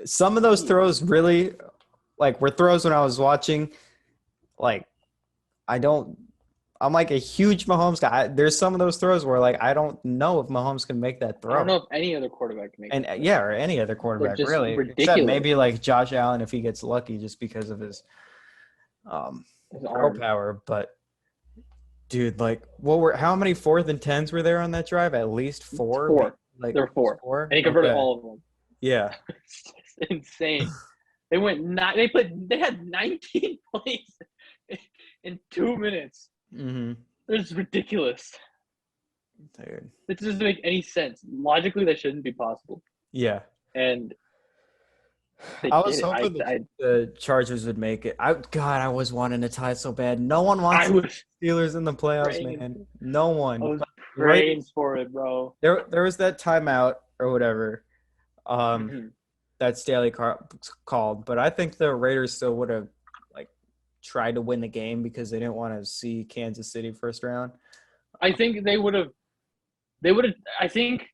some of those throws really like were throws when I was watching. Like I don't. I'm like a huge Mahomes guy. There's some of those throws where like I don't know if Mahomes can make that I don't throw. know if any other quarterback can make And that throw. yeah, or any other They're quarterback just really, except ridiculous. maybe like Josh Allen if he gets lucky just because of his um His throw arm. power. But dude, like how many 4th and 10s were there on that drive? At least It's four, maybe four. like They're four, four. and he converted Okay. all of them. Yeah. It's just insane. They had 19 points in 2 minutes. Mm-hmm. It's ridiculous. Dude. It doesn't make any sense. Logically, that shouldn't be possible. Yeah. And they I did was it. hoping the Chargers would make it. I was wanting to tie so bad. No one wants I the was Steelers in the playoffs, praying. man. No I one. was But the praying Raiders, for it, bro. there was that timeout or whatever Mm-hmm. that Staley called, but I think the Raiders still would have like tried to win the game because they didn't want to see Kansas City first round. I think they would have. They would have. I think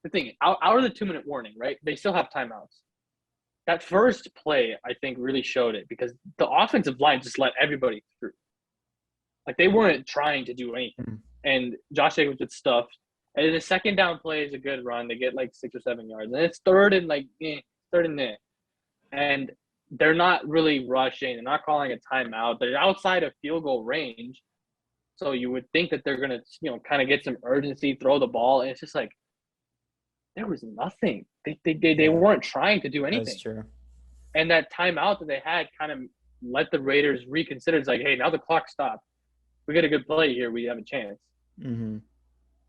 the thing out of the 2 minute warning, right? They still have timeouts. That first play, I think, really showed it because the offensive line just let everybody through. Like they weren't trying to do anything, Mhm. and Josh Jacobs gets stuffed. And the second down play is a good run. They get like 6 or 7 yards, and it's third and eh. And they're not really rushing. They're not calling a timeout. They're outside of field goal range, so you would think that they're gonna, kind of get some urgency, throw the ball, and it's just like there was nothing. They Yeah, weren't trying to do that's anything. true. And that timeout that they had kind of let the Raiders reconsider. It's like, hey, now the clock stopped. We get a good play here. We have a chance. Mm-hmm.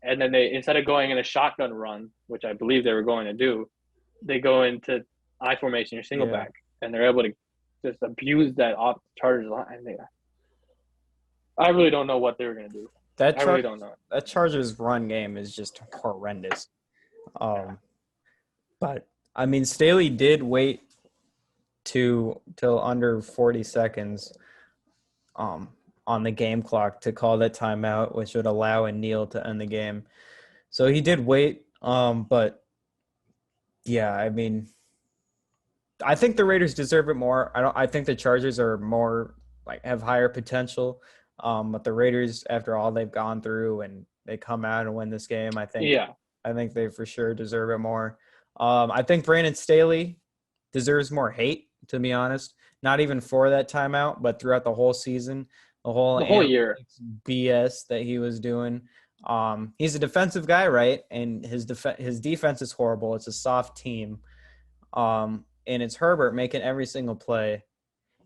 And then they, instead of going in a shotgun run, which I believe they were going to do, they go into I formation or single Yeah, back, and they're able to just abuse that off the Chargers line. I really don't know what they were going to do. that I really don't know. that Chargers run game is just horrendous. But I mean, Staley did wait till under 40 seconds on the game clock to call that timeout, which would allow a kneel to end the game. So he did wait, but yeah, I mean, I think the Raiders deserve it more. I think the Chargers are more like have higher potential. But the Raiders, after all they've gone through and they come out and win this game, Yeah. I think they for sure deserve it more. I think Brandon Staley deserves more hate, to be honest. Not even for that timeout, but throughout the whole season, the whole The whole year. analytics BS that he was doing. He's a defensive guy, right? And his defense is horrible. It's a soft team. And it's Herbert making every single play.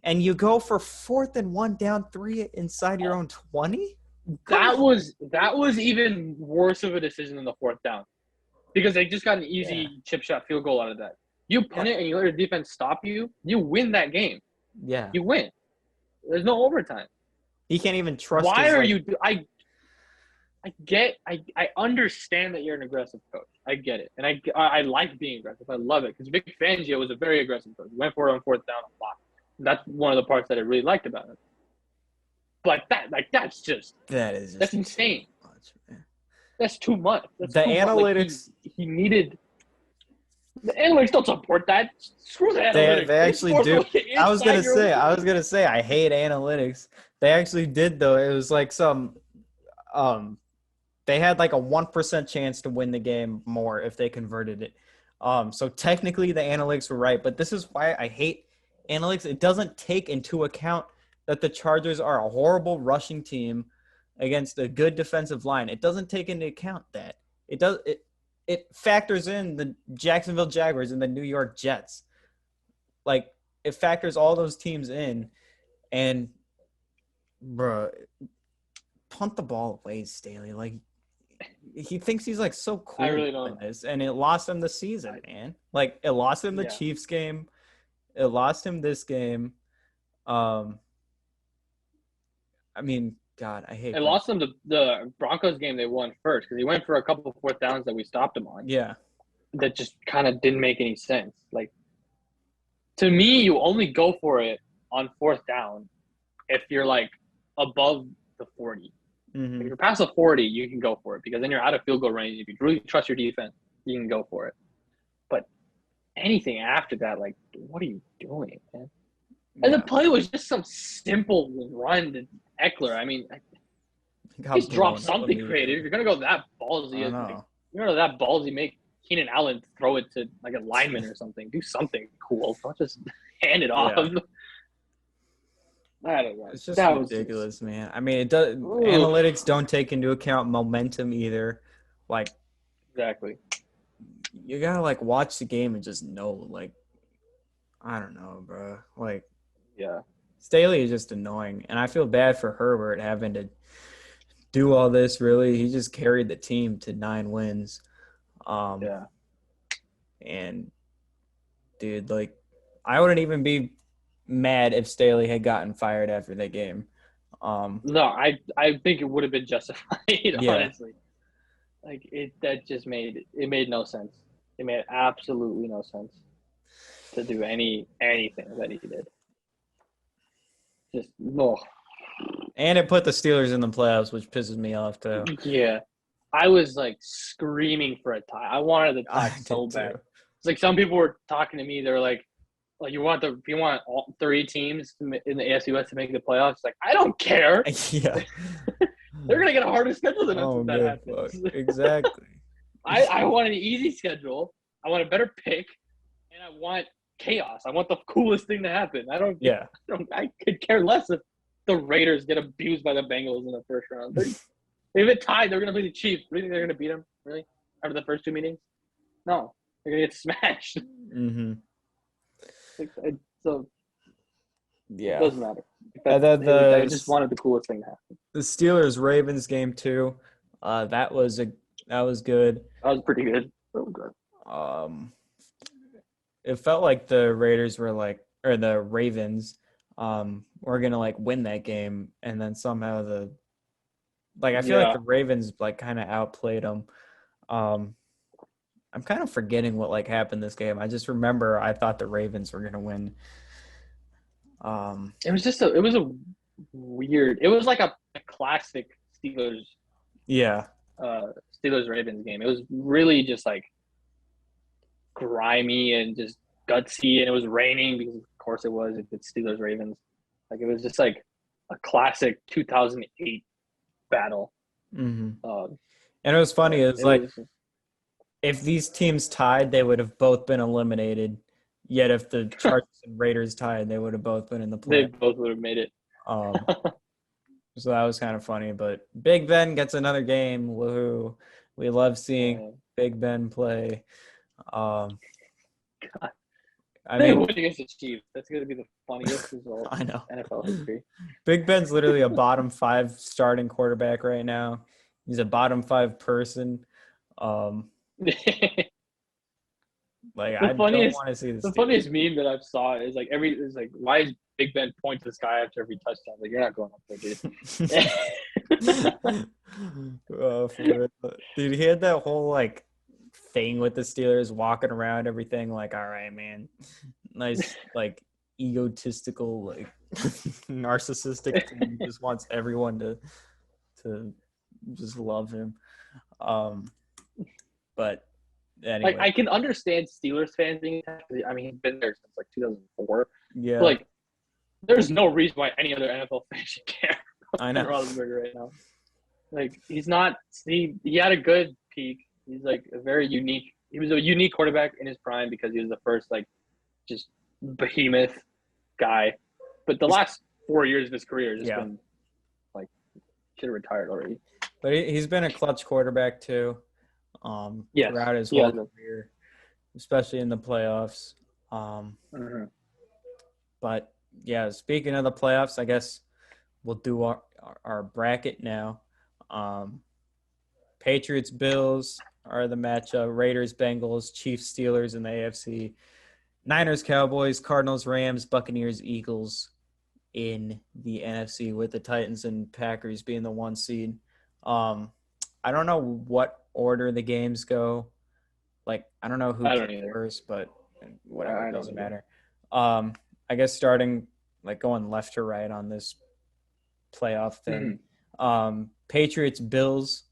And you go for 4th and 1 down 3 inside your own 20? That was even worse of a decision than the fourth down because they just got an easy chip shot field goal out of that. You punt it and you let your defense stop you, you win that game. Yeah. You win. There's no overtime. He can't even trust Why his, are like, you I understand that you're an aggressive coach. I get it. And I like being aggressive. I love it because Vic Fangio was a very aggressive coach. He went for it on fourth down a lot. That's one of the parts that I really liked about him. But that's insane. Much, man. That's too much. That's The too analytics much. He needed the analytics don't support that. Screw the analytics. they actually do. I was gonna say I hate analytics. They actually did though. It was like some they had like a 1% chance to win the game more if they converted it. So technically the analytics were right, but this is why I hate analytics. It doesn't take into account that the Chargers are a horrible rushing team against a good defensive line. It doesn't take into account that. It factors in the Jacksonville Jaguars and the New York Jets. Like it factors all those teams in, and bro, punt the ball away, Staley. Like he thinks he's like so cool. I really don't. This, and it lost him the season, man. Like it lost him the Chiefs game. It lost him this game. I mean, God, I hate it. Lost them the Broncos game they won first because he went for a couple of fourth downs that we stopped him on. Yeah. That just kind of didn't make any sense. Like, to me, you only go for it on fourth down if you're like above the 40. Mm-hmm. If you're past the 40, you can go for it because then you're out of field goal range. If you really trust your defense, you can go for it. But anything after that, like, what are you doing, man? And the Yeah. play was just some simple run to Eckler. I mean, Got just drop blown up something creative. If immediately. you're gonna go that ballsy, I like know. you're gonna that ballsy, make Keenan Allen throw it to like a lineman or something. Do something cool. Don't just hand it off. Yeah. I don't know. It's just That was just ridiculous, man. I mean, it does. ooh, Analytics don't take into account momentum either. Like, exactly. you gotta like watch the game and just know. Like, I don't know, bro. Like, Yeah. Staley is just annoying, and I feel bad for Herbert having to do all this. Really, he just carried the team to 9 wins. Yeah. And dude, like, I wouldn't even be mad if Staley had gotten fired after that game. No, I think it would have been justified, Yeah, honestly. Like that just made no sense. It made absolutely no sense to do anything that he did. Just no. and it put the Steelers in the playoffs, which pisses me off too. Yeah. I was like screaming for a tie. I wanted the tie I so did bad. too. It's like some people were talking to me. They're like you want all 3 teams in the AFC West to make the playoffs. Like I don't care. Yeah. They're gonna get a harder schedule than us Oh if that man, fuck. happens. Exactly. I want an easy schedule. I want a better pick, and I want chaos. I want the coolest thing to happen. Yeah. I could care less if the Raiders get abused by the Bengals in the first round. If it tied, they're gonna play the Chiefs. Do you think they're gonna beat them? Really? After the first 2 meetings? No, they're gonna get smashed. Mm-hmm. So Yeah. it doesn't matter. And then I just wanted the coolest thing to happen. the Steelers Ravens game too. That was good. That was pretty good. Real good. It felt like the Raiders were like, or the Ravens, were gonna like win that game, and then somehow I feel like the Ravens like kind of outplayed them. I'm kind of forgetting what like happened this game. I just remember I thought the Ravens were gonna win. It was a weird. It was like a classic Steelers Yeah. Steelers Ravens game. It was really just like grimy and just gutsy, and it was raining because of course it was. If it's Steelers Ravens, like it was just like a classic 2008 battle. Mm-hmm. Um, And it was funny. It was it like was, if these teams tied, they would have both been eliminated. Yet if the Chargers and Raiders tied, they would have both been in the they play. both would have made it. So that was kind of funny. But Big Ben gets another game. Woohoo! We love seeing Big Ben play. God. I They mean, win against the Chiefs. That's going to be the funniest result I know. in NFL history. Big Ben's literally a bottom 5 starting quarterback right now. He's a bottom 5 person. Like I don't want to see this. The funniest meme that I've saw is like why is Big Ben point to the sky after every touchdown? Like you're not going up there, dude. Dude, he had that whole like thing with the Steelers walking around everything like, all right, man, nice like egotistical like narcissistic team. He just wants everyone to just love him. But anyway. Like I can understand Steelers fans being attacked. I mean, he's been there since like 2004. Yeah. But, like, there's no reason why any other NFL fan should care I know. about Roethlisberger right now. Like he's not. He had a good peak. He's like a very unique. He was a unique quarterback in his prime because he was the first like just behemoth guy. But the last 4 years of his career has just been like should have retired already. But he's been a clutch quarterback too. Throughout his whole career, especially in the playoffs. But yeah, speaking of the playoffs, I guess we'll do our bracket now. Patriots, Bills are the matchup. Raiders, Bengals, Chiefs, Steelers in the AFC. Niners, Cowboys, Cardinals, Rams, Buccaneers, Eagles in the NFC, with the Titans and Packers being the 1 seed. I don't know what order the games go. Like, I don't know who came first, but whatever, it doesn't matter. I guess starting, like, going left to right on this playoff thing. Patriots, Bills.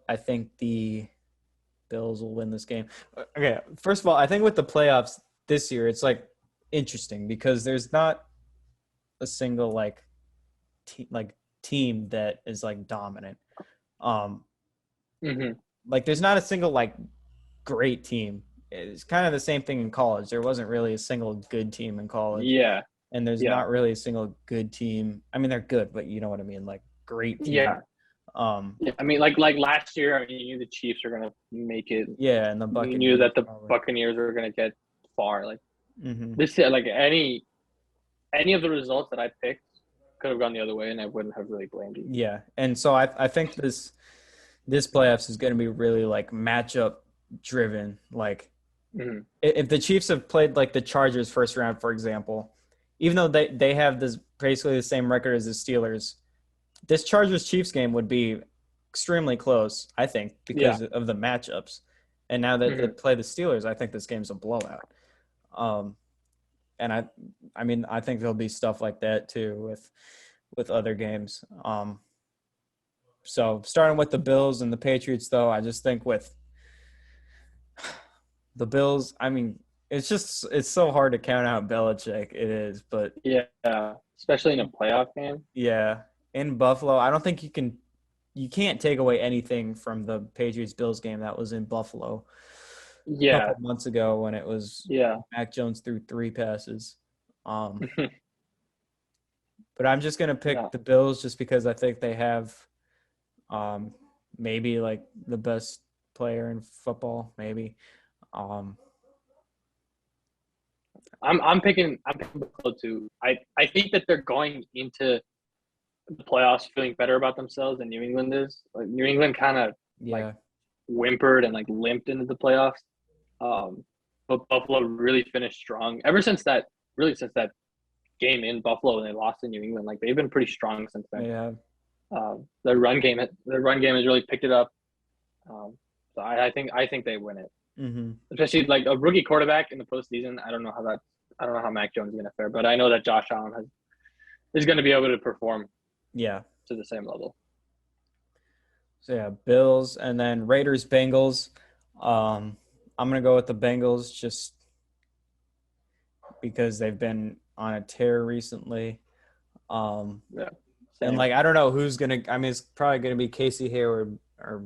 I think the Bills will win this game. Okay, first of all, I think with the playoffs this year, it's, like, interesting because there's not a single like team that is like dominant. Hmm. Like there's not a single like great team. It's kind of the same thing in college. There wasn't really a single good team in college, Yeah. and there's Yeah. not really a single good team. I mean, they're good, but you know what I mean, like great team. Yeah. Um, Yeah. I mean, like last year, I mean, you knew the Chiefs were gonna make it. yeah, and the You knew Buccaneers that the probably. Buccaneers were gonna get far. Like Hmm. this year, like any of the results that I picked could have gone the other way, and I wouldn't have really blamed you. Yeah, and so I think this playoffs is going to be really like matchup driven. Like Hmm. if the Chiefs have played like the Chargers first round, for example, even though they have this basically the same record as the Steelers, this Chargers Chiefs game would be extremely close, I think, Yeah. because of the matchups. And now that they Hmm. play the Steelers, I think this game's a blowout. Um, and I mean, I think there'll be stuff like that too with other games. So starting with the Bills and the Patriots, though, I just think with the Bills, I mean, it's so hard to count out Belichick. It is, but Yeah. Especially in a playoff game. yeah, in Buffalo, I don't think you can't take away anything from the Patriots Bills game that was in Buffalo a Yeah. couple months ago when it was Yeah. Mac Jones threw 3 passes. But I'm just gonna Yeah. pick the Bills just because I think they have um, maybe like the best player in football, maybe. Um, I'm picking Buffalo too. I think that they're going into the playoffs feeling better about themselves than New England is. Like New England kind of like yeah, whimpered and like limped into the playoffs. But Buffalo really finished strong ever since that game in Buffalo when they lost to New England. Like they've been pretty strong since then. yeah. Their run game has really picked it up. So I think they win it, Mm-hmm. especially like a rookie quarterback in the postseason. I don't know how Mac Jones is going to fare, but I know that Josh Allen is going to be able to perform Yeah. to the same level. So yeah, Bills and then Raiders Bengals. I'm gonna go with the Bengals just because they've been on a tear recently. Um, Yeah, and same. like I don't know who's gonna. I mean, it's probably gonna be Casey Hayward or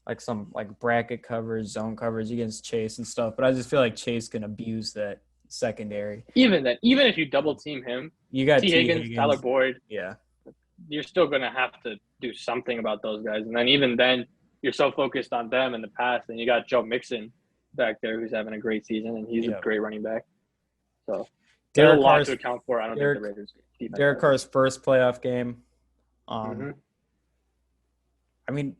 like some like bracket coverage, zone coverage against Chase and stuff. But I just feel like Chase can abuse that secondary. Even then, even if you double team him, You got T T Higgins, Tyler Higgins. Boyd, Yeah. you're still going to have to do something about those guys. And then even then, you're so focused on them in the past, and you got Joe Mixon back there who's having a great season, and he's a Yeah. great running back. So there's a Derek lot to Carr's account for. I don't think the Derek Raiders defense Derek has. Carr's first playoff game. Mm-hmm. I mean,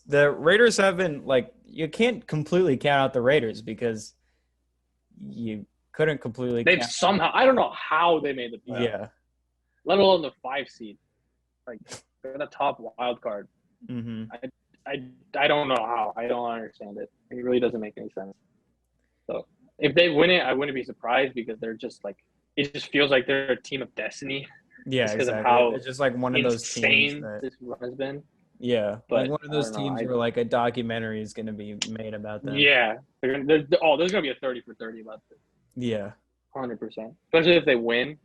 the Raiders have been like you can't completely count out the Raiders because you couldn't completely They've count out. somehow, I don't know how they made the playoffs, Yeah. let alone the 5 seed. Like they're the top wild card. Mm-hmm. I don't know how. I don't understand it. It really doesn't make any sense. So if they win it, I wouldn't be surprised because they're just like it just feels like they're a team of destiny Yeah, just because of exactly. how It's just like one of those teams insane that this run has been. yeah, like But one of I those don't know. teams where like a documentary is going to be made about them. Yeah, there's gonna be a 30 for 30 about this, Yeah. 100%. Especially if they win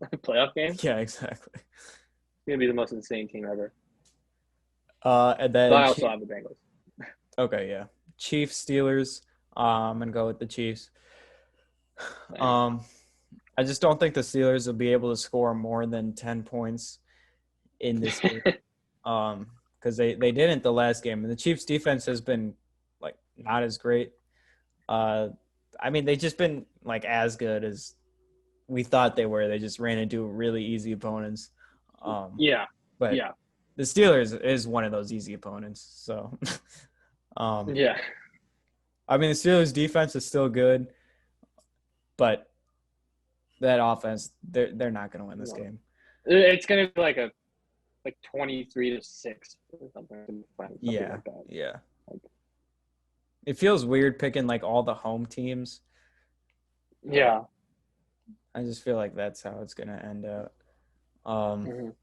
a playoff game, it's Yeah, exactly. gonna be the most insane team ever. And But then I also have the Bengals. okay, yeah. Chiefs Steelers. I'm going to go with the Chiefs. Same. I just don't think the Steelers will be able to score more than 10 points in this game. Because they didn't the last game. And the Chiefs defense has been like not as great. I mean, they've just been like as good as we thought they were. They just ran into really easy opponents. Yeah, But yeah, the Steelers is one of those easy opponents. So yeah. I mean the Steelers defense is still good, but that offense, they're not gonna win this game. It's gonna be like 23-6 or something. Yeah. Like that. Yeah. Like, It feels weird picking like all the home teams. yeah. I just feel like that's how it's gonna end up. Mhm.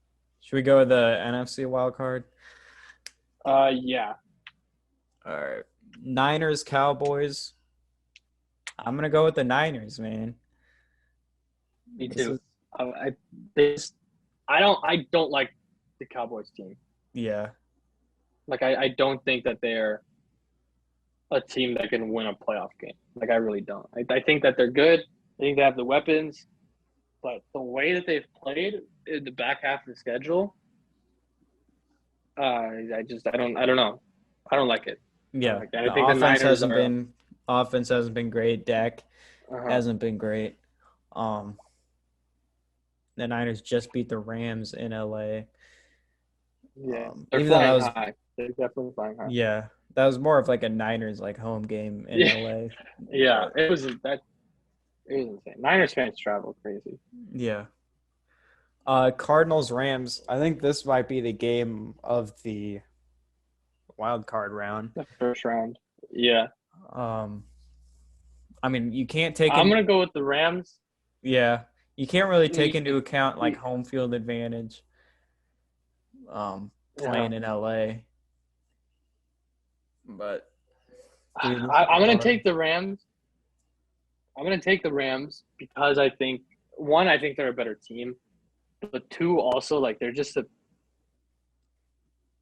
Should we go with the NFC wild card? Yeah. All right. Niners, Cowboys. I'm gonna go with the Niners, man. Me too. I they just, I don't like the Cowboys team. Yeah. Like I don't think that they're a team that can win a playoff game. Like I really don't. I think that they're good. I think they have the weapons, but the way that they've played in the back half of the schedule, I don't know. I don't like it. I don't Yeah. like it. I The think the Niners are. offense hasn't been great. Dak Uh-huh. hasn't been great. Um, the Niners just beat the Rams in LA. Yeah, they're Even though that flying was high. They're definitely flying high. yeah, that was more of like a Niners like home game in Yeah, LA. yeah. But It was that. It was insane. Niners fans travel crazy. yeah. Cardinals Rams. I think this might be the game of the wild card round. The first round. Yeah, Um, I mean, you can't take I'm in gonna go with the Rams. yeah, you can't really take We, into account like we, home field advantage. yeah. Playing in LA, but dude, this I'm is gonna hard. take the Rams. I'm gonna take the Rams because I think one, I think they're a better team, but two, also like they're just a.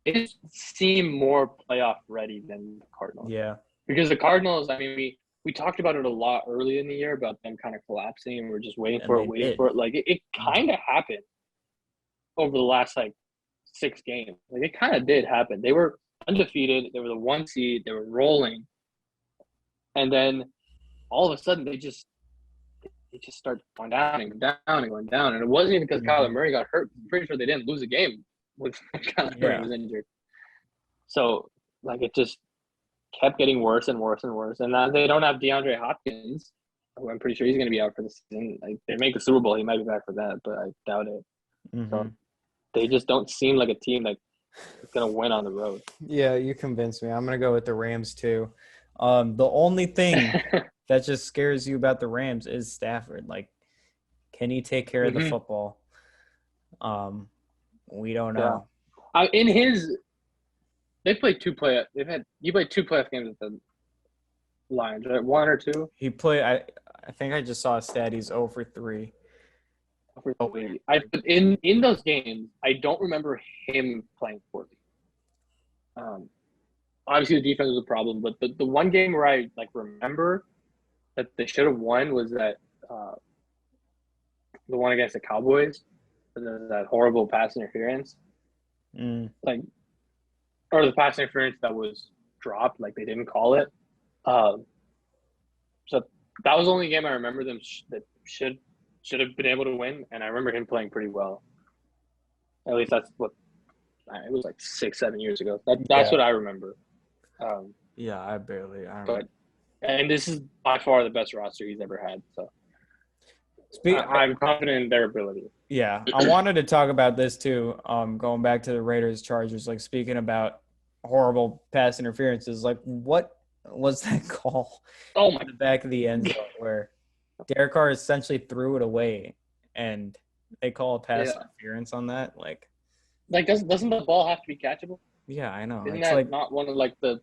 They just seem more playoff ready than the Cardinals. Yeah, Because the Cardinals, I mean, we talked about it a lot early in the year about them kind of collapsing, and we're just and they waiting did. for it. Like it Mhm. kind of happened over the last like 6 games. Like it kind of did happen. They were undefeated. They were the 1 seed. They were rolling, and then all of a sudden they just started going down and going down and going down. And it wasn't even because Kyler Mhm. Murray got hurt. I'm pretty sure they didn't lose a game when Kyler Murray Yeah, was injured. So like it just kept getting worse and worse and worse. And now they don't have DeAndre Hopkins, who I'm pretty sure he's going to be out for the season. Like they make the Super Bowl, he might be back for that, but I doubt it. So hmm they just don't seem like a team that is going to win on the road. yeah. You convinced me. I'm gonna go with the Rams too. The only thing that just scares you about the Rams is Stafford. Like, can he take care of the hmm football? We don't Yeah. know. In his, they played two play. They've had he played two playoff games with the Lions, right? One or two He played. I think I just saw a stat. He's 0 for 3. for Oh, three. I in those games, I don't remember him playing poorly. Um, obviously the defense was a problem, but the one game where I like remember that they should have won was that uh, the one against the Cowboys, that horrible pass interference, mm, like or the pass interference that was dropped, like they didn't call it. Um, so that was the only game I remember them that should have been able to win, and I remember him playing pretty well. At least that's what it was like 6 7 years ago. That's yeah, what I remember. Um, yeah. I don't. but and this is by far the best roster he's ever had. So Speak. I'm confident in their ability. Yeah, I wanted to talk about this too. Going back to the Raiders Chargers, like speaking about horrible pass interferences, like what was that call Oh in my, the back of the end zone where Derek Carr essentially threw it away and they call a pass yeah. interference on that? Like, Like doesn't the ball have to be catchable? yeah, I know. Isn't It's that like, not one of like the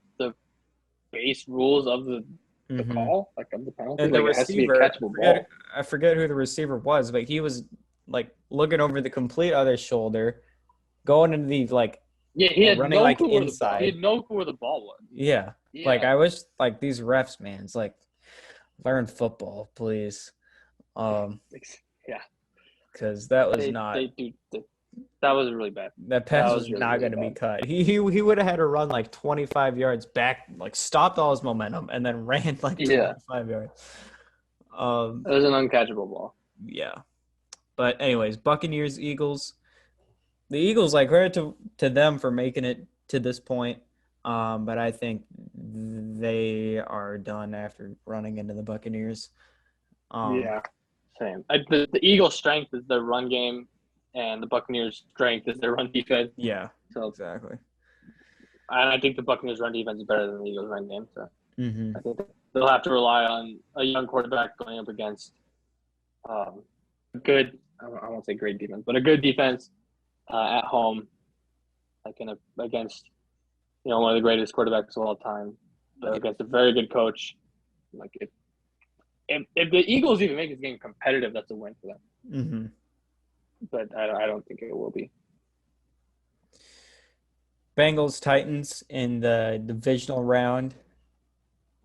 base rules of the hmm call, like of the penalty? and the Like it has to be a receiver, catchable ball. I forget who the receiver was, but he was like looking over the complete other shoulder, going into the like Yeah, he had running no like clue where he inside. had no clue where the ball was. Yeah. Like Yeah, I wish like these refs, man, it's like learn football, please. Um, yeah. because that was They not do. That was really bad. that That pass was was really not really going to be bad. cut. He would have had to run like 25 yards back, like stopped all his momentum and then ran like Yeah, 25 yards. Um, it was an uncatchable ball. yeah. But anyways, Buccaneers, Eagles. The Eagles, like credit to them for making it to this point. But I think they are done after running into the Buccaneers. Um, Yeah, same. The Eagles' strength is their run game, and the Buccaneers' strength is their run defense. yeah, So, exactly. and I think the Buccaneers' run defense is better than the Eagles' run game. So, Mm-hmm. I think they'll have to rely on a young quarterback going up against a good. I won't say great defense, but a good defense at home, like against one of the greatest quarterbacks of all time, but against a very good coach. Like if the Eagles even make this game competitive, that's a win for them. Mm-hmm. but I don't think it will be. Bengals Titans in the divisional round.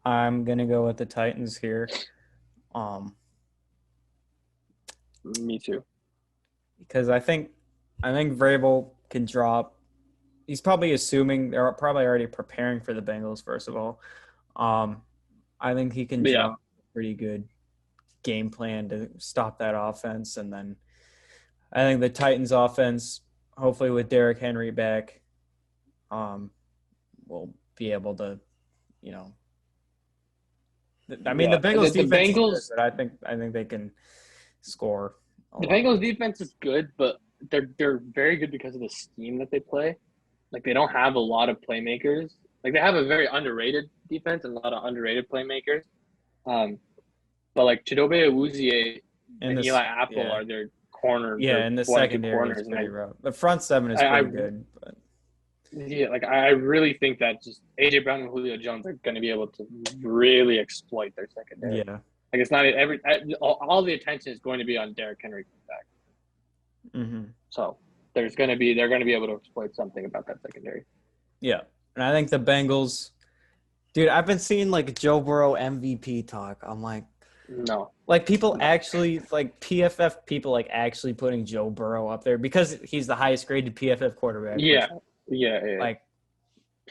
I'm gonna go with the Titans here. Me too. Because I think Vrabel can drop. He's probably assuming they're probably already preparing for the Bengals. First of all, I think he can Yeah. drop a pretty good game plan to stop that offense, and then I think the Titans offense, hopefully with Derrick Henry back, will be able to, you know. I mean, Yeah. the Bengals The defense Bengals. is good, but I think they can score a The lot. Bengals defense is good, but they're very good because of the scheme that they play. Like they don't have a lot of playmakers. Like they have a very underrated defense and a lot of underrated playmakers. But like Chidobe Awuzie In and this, Eli Apple are their corner. yeah, Their and the one or two secondary is corners, pretty and rough. The front seven is I pretty good, but yeah, like I really think that just AJ Brown and Julio Jones are going to be able to really exploit their secondary. yeah. Like it's not all the attention is going to be on Derrick Henry back. Mm-hmm. So they're going to be able to exploit something about that secondary. Yeah, and I think the Bengals, dude. I've been seeing like Joe Burrow MVP talk. I'm like, No, like people actually like PFF people like actually putting Joe Burrow up there because he's the highest graded PFF quarterback. yeah. Like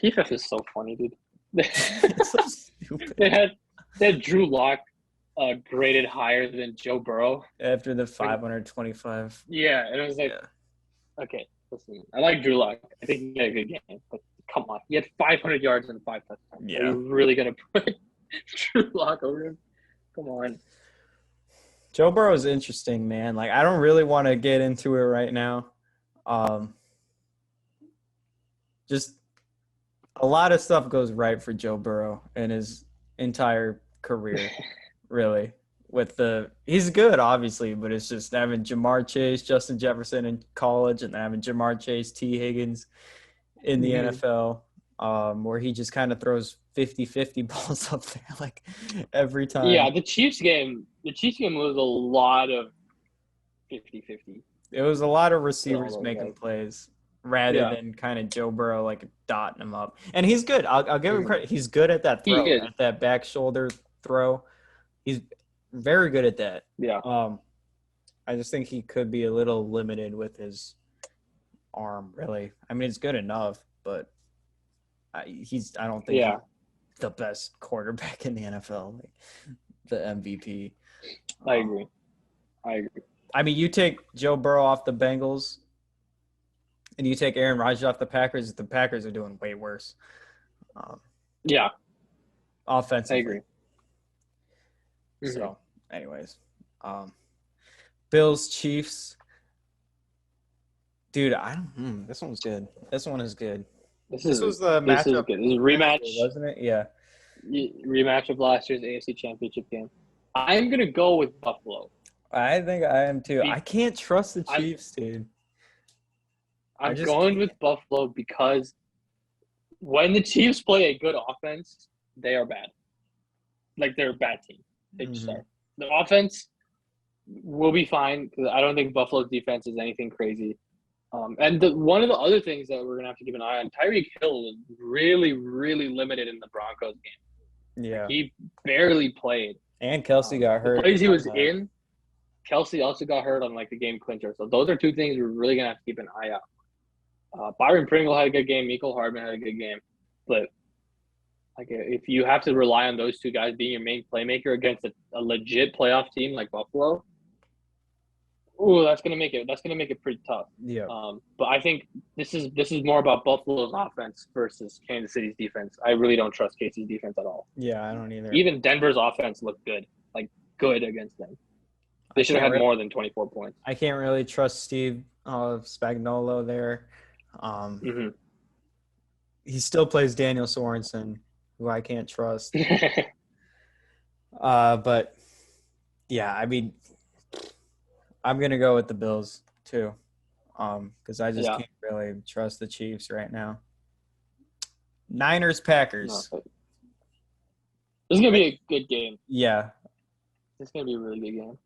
PFF is so funny, dude. it's so stupid. They had Drew Lock graded higher than Joe Burrow After the 525. Yeah, and it was like, okay, listen, I like Drew Lock. I think he had a good game, but come on, he had 500 yards and 5 touchdowns. Yeah. Are you really gonna put Drew Lock over him? Come on. Joe Burrow is interesting, man. Like I don't really want to get into it right now. Just a lot of stuff goes right for Joe Burrow in his entire career, really. He's good, obviously, but it's just having Jamar Chase, Justin Jefferson in college, and having Jamar Chase, T. Higgins in the NFL, where he just kind of throws 50-50 balls up there like every time. Yeah, the Chiefs game was a lot of 50-50. It was a lot of receivers those making guys. plays rather than kind of Joe Burrow like dotting him up. And he's good. I'll give him credit. He's good at that throw, at that back shoulder throw. He's very good at that. Yeah. I just think he could be a little limited with his arm, really. I mean, it's good enough, but I don't think he's the best quarterback in the NFL, like the MVP. I agree. I mean, you take Joe Burrow off the Bengals and you take Aaron Rodgers off the Packers are doing way worse. Offensively. I agree. So, anyways, Bills, Chiefs. Dude, this one's good. This one is good. This was the matchup. This is good. This is a rematch, wasn't it? Yeah. Rematch of last year's AFC Championship game. I'm gonna go with Buffalo. I think I am too. I can't trust the Chiefs, dude. I'm going with Buffalo because when the Chiefs play a good offense, they are bad. Like they're a bad team. They just are. The offense will be fine because I don't think Buffalo's defense is anything crazy. And one of the other things that we're going to have to keep an eye on, Tyreek Hill was really, really limited in the Broncos game. Yeah. He barely played. And Kelsey got hurt. The plays he was in, Kelsey also got hurt on like the game clincher. So those are two things we're really going to have to keep an eye out. Byron Pringle had a good game. Mecole Hardman had a good game. But like if you have to rely on those two guys being your main playmaker against a legit playoff team like Buffalo, that's gonna make it pretty tough. Yeah. But I think this is more about Buffalo's offense versus Kansas City's defense. I really don't trust KC's defense at all. Yeah, I don't either. Even Denver's offense looked good against them. They should have had more than 24 points. I can't really trust Steve Spagnuolo there. He still plays Daniel Sorensen, who I can't trust. But yeah, I mean, I'm gonna go with the Bills too, because I just can't really trust the Chiefs right now. Niners, Packers. No, this is gonna be a good game. Yeah, It's gonna be a really good game.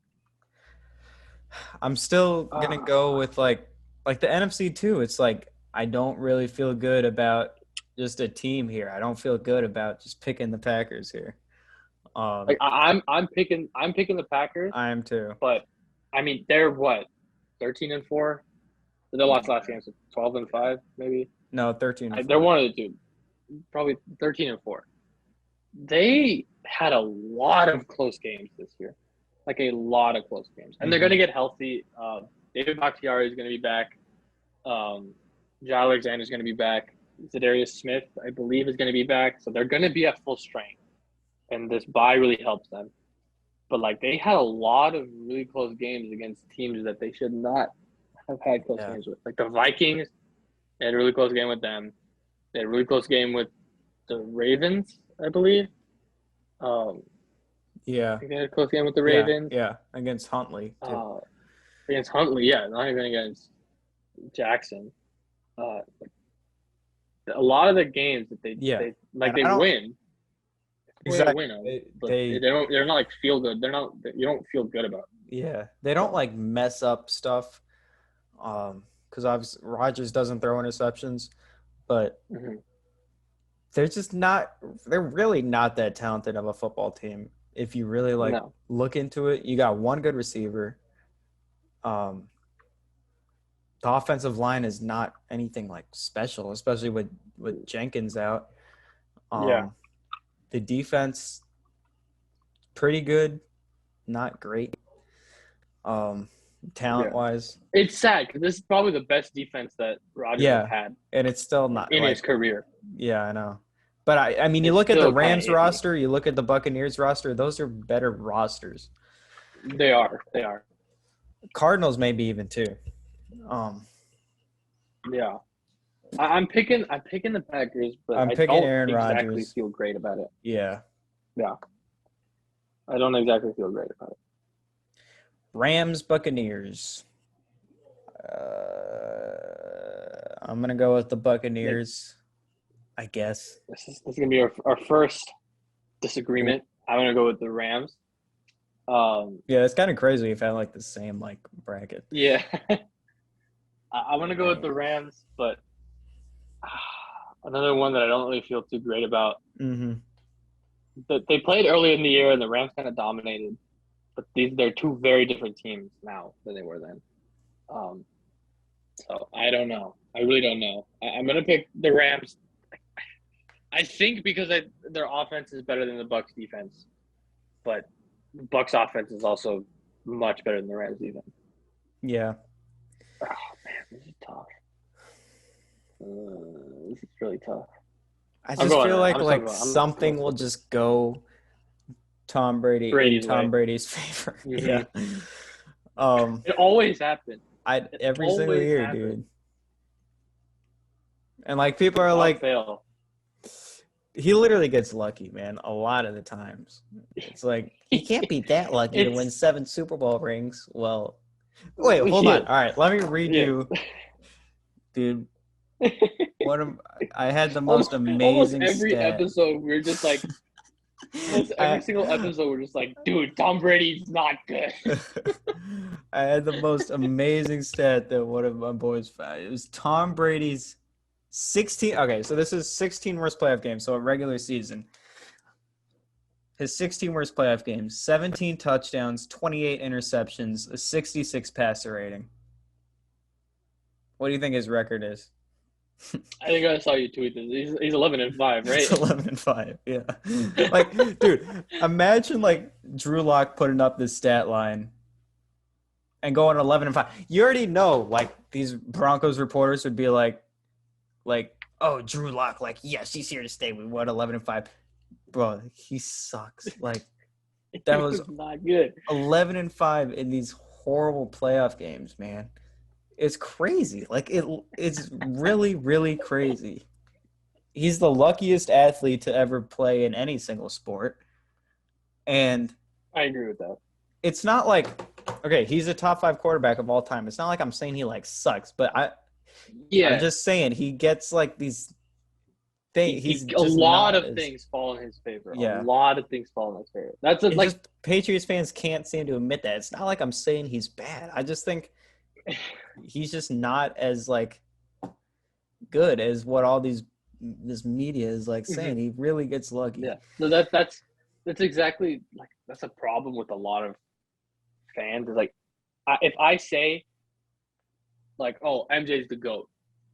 I'm still gonna go with like the NFC too. It's like I don't really feel good about just a team here. I don't feel good about just picking the Packers here. Like I'm picking the Packers, I am too. but I mean they're what 13-4. They lost last game, so 12-5 maybe. No, 13 and They're 4. one of the two, probably 13-4. They had a lot of close games this year, like a lot of close games, and they're going to get healthy. David Bakhtiari is going to be back. Jai Alexander is going to be back. Zadarius Smith, I believe, is going to be back. So they're going to be at full strength, and this bye really helps them. But like they had a lot of really close games against teams that they should not have had close games with. Like the Vikings, they had a really close game with them. They had a really close game with the Ravens, I believe. I think they had a close game with the Ravens. Yeah, against Huntley too. Against Huntley, yeah, not even against Jackson. A lot of the games that they win. Exactly. They're not like feel good. You don't feel good about it. Yeah, they don't like mess up stuff. Because obviously Rodgers doesn't throw interceptions, but they're just not. They're really not that talented of a football team. If you really look into it, you got one good receiver. The offensive line is not anything like special, especially with Jenkins out. The defense, pretty good, not great. Talent-wise, it's sad because this is probably the best defense that Rodgers has had, and it's still not in his career. Yeah, I know. But I mean, you look at the Rams roster, you look at the Buccaneers roster; those are better rosters. They are. Cardinals maybe even too. Yeah. I'm picking the Packers, but I'm picking Aaron exactly Rodgers. Feel great about it. Yeah. I don't exactly feel great about it. Rams, Buccaneers. I'm gonna go with the Buccaneers, I guess. This is gonna be our first disagreement. I'm gonna go with the Rams. Yeah, it's kind of crazy we've had like the same like bracket. Yeah. I'm gonna go with the Rams, but another one that I don't really feel too great about. They played early in the year, and the Rams kind of dominated. But they're two very different teams now than they were then. So I don't know. I really don't know. I'm gonna pick the Rams. I think because their offense is better than the Bucs defense, but the Bucs offense is also much better than the Rams defense. Yeah. Oh man, this is tough. This is really tough. I just feel like something will just go Tom Brady's favor. Yeah. It always happens. Every single year, dude. And like people are like, he literally gets lucky, man. A lot of the times, it's like he can't be that lucky to win 7 Super Bowl rings. Well, wait, hold on. All right, let me read you, dude. I had the most amazing. Almost every episode, we're just like. Every single episode, we're just like, dude, Tom Brady's not good. I had the most amazing stat that one of my boys found. It was Tom Brady's 16. Okay, so this is 16 worst playoff games. So a regular season. His 16 worst playoff games: 17 touchdowns, 28 interceptions, a 66 passer rating. What do you think his record is? I think I saw you tweet this. He's 11-5, right? He's 11-5, yeah. Like, dude, imagine like Drew Lock putting up this stat line and going 11-5. You already know, like these Broncos reporters would be like, oh, Drew Lock, like, yes, he's here to stay. We won 11-5, bro. He sucks. Like, that was not good. 11-5 in these horrible playoff games, man. It's crazy. Like it's really, really crazy. He's the luckiest athlete to ever play in any single sport. And I agree with that. It's not like, okay, he's a top 5 quarterback of all time. It's not like I'm saying he like sucks, but I'm just saying he gets like these He's A just lot not of as, things fall in his favor. yeah. A lot of things fall in his favor. That's It's like just Patriots fans can't seem to admit that. It's not like I'm saying he's bad. I just think he's just not as like good as what all this media is like saying. He really gets lucky. yeah. So that's exactly like that's a problem with a lot of fans. Is like if I say like, oh, MJ's the GOAT,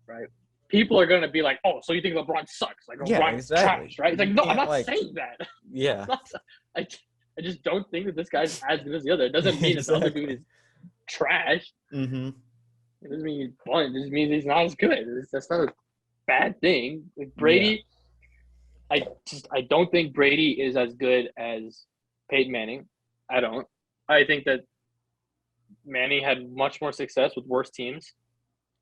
right? People are gonna be like, oh, so you think LeBron sucks? Like Yeah, LeBron's exactly. trash, right? It's like, You no, I'm can't, not like, saying that. yeah. I just don't think that this guy's as good as the other. It doesn't mean that the other dude is trash. Mm-hmm. It doesn't mean he's blunt. It just means he's not as good. That's not a bad thing. Like Brady, I don't think Brady is as good as Peyton Manning. I don't. I think that Manning had much more success with worse teams.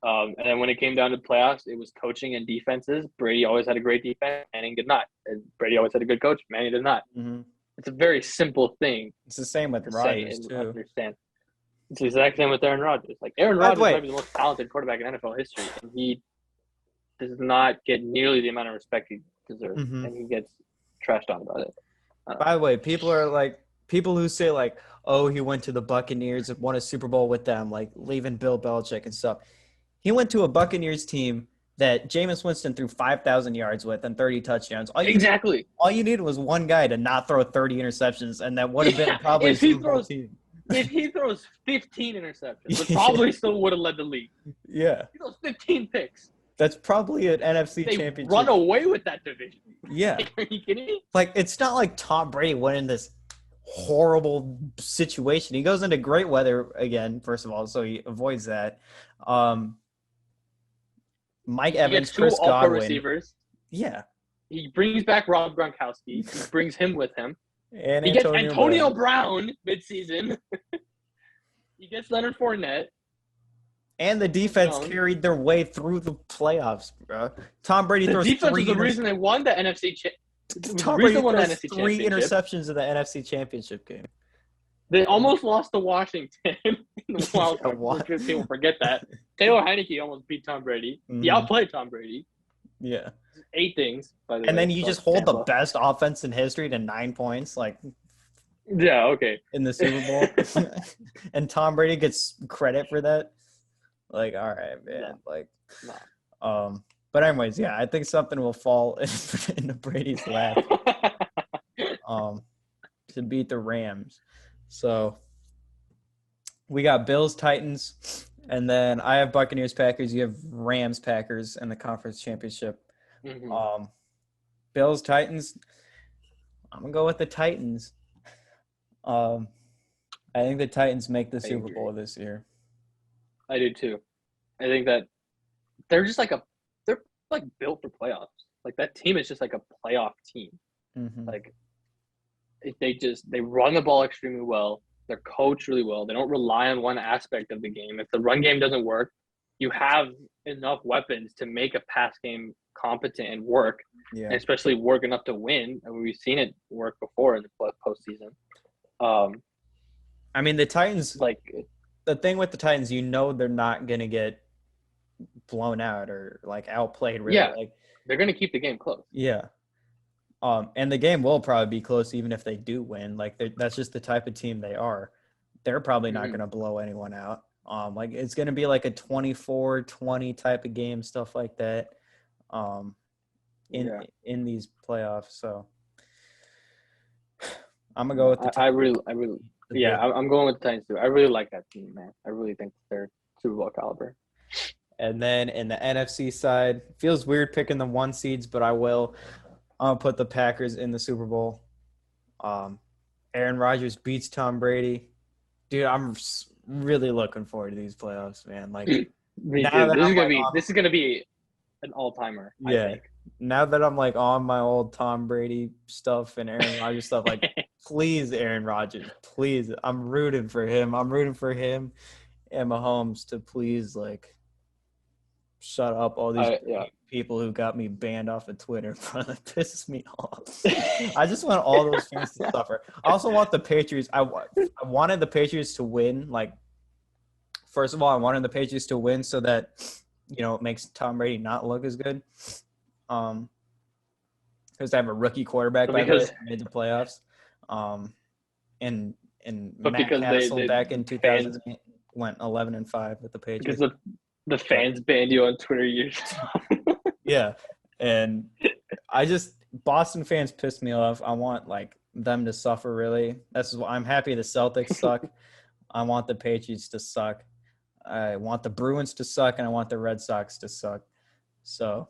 And then when it came down to playoffs, it was coaching and defenses. Brady always had a great defense. Manning did not. And Brady always had a good coach. Manning did not. Mm-hmm. It's a very simple thing It's the same with to Rodgers say and too. understand. It's the exact same with Aaron Rodgers. Like Aaron By the Rodgers way- might be the most talented quarterback in NFL history, and he does not get nearly the amount of respect he deserves, Mhm. and he gets trashed on about it. By the way, people who say like, oh, he went to the Buccaneers and won a Super Bowl with them, like leaving Bill Belichick and stuff. He went to a Buccaneers team that Jameis Winston threw 5,000 yards with and 30 touchdowns. All you needed was one guy to not throw 30 interceptions, and that would have been probably a if he Super Bowl throws team. if he throws 15 interceptions, it probably still would have led the league. Yeah, He throws 15 picks. that's probably an NFC They championship. run away with that division. Yeah. Are you kidding me? Like, it's not like Tom Brady went in this horrible situation. He goes into great weather again, first of all, so he avoids that. Mike He Evans, gets two Chris all-pro Godwin. receivers. Yeah. He brings back Rob Gronkowski. He brings him with him. And He gets Antonio Brown midseason. He gets Leonard Fournette. And the defense Jones. carried their way through the playoffs, bro. Tom Brady The throws defense three was the reason they won the NFC. Tom Brady throws NFC three championship. interceptions in the NFC Championship game. They almost lost to Washington in the wild card. what? People forget that. Taylor Heineke almost beat Tom Brady. He Mhm. outplayed Tom Brady. Yeah. 8 things, by the way. And then you so just hold the Tampa. best offense in history to 9 points, like Yeah, okay. in the Super Bowl. And Tom Brady gets credit for that. Like, all right, man. No. Like, No. but anyways, yeah, I think something will fall into Brady's lap to beat the Rams. So we got Bills, Titans, and then I have Buccaneers, Packers. You have Rams, Packers in the conference championship. Mhm. Bills, Titans. I'm gonna go with the Titans. I think the Titans make the Super agree. Bowl this year. I do too. I think that they're just like they're like built for playoffs. Like that team is just like a playoff team. Mhm. Like they run the ball extremely well. They're coached really well. They don't rely on one aspect of the game. If the run game doesn't work, you have enough weapons to make a pass game competent and work, Yeah. and especially work enough to win. And we've seen it work before in the postseason. I mean, the Titans. Like The thing with the Titans, they're not gonna get blown out or like outplayed. Really. Yeah. Like, they're going to keep the game close. yeah. And the game will probably be close even if they do win. Like, that's just the type of team they are. They're probably not Mhm. going to blow anyone out. Like, it's going to be like a 24-20 type of game, stuff like that. In these playoffs. So I'm gonna go with the I really, I'm going with the Titans too. I really like that team, man. I really think they're Super Bowl caliber. And then in the NFC side, feels weird picking the 1 seeds, but I will. I'm gonna put the Packers in the Super Bowl. Aaron Rodgers beats Tom Brady. Dude, I'm really looking forward to these playoffs, man. Like, Me Now too. that This is gonna be an all timer. I Yeah. think. now that I'm like on my old Tom Brady stuff and Aaron Rodgers stuff, like, please, Aaron Rodgers, please. I'm rooting for him. I'm rooting for him and Mahomes to please, like, shut up all these people who got me banned off of Twitter. That pisses me off. I just want all those fans to suffer. I also want the Patriots. I wanted the Patriots to win. Like, first of all, I wanted the Patriots to win so that, it makes Tom Brady not look as good. because I have a rookie quarterback, But by the way, because that made the playoffs. And but Matt because Castle they back in fans 2008 went 11-5 with the because Patriots. the fans banned you on Twitter years. Yeah, and Boston fans pissed me off. I want like them to suffer. Really, I'm happy the Celtics suck. I want the Patriots to suck. I want the Bruins to suck, and I want the Red Sox to suck. So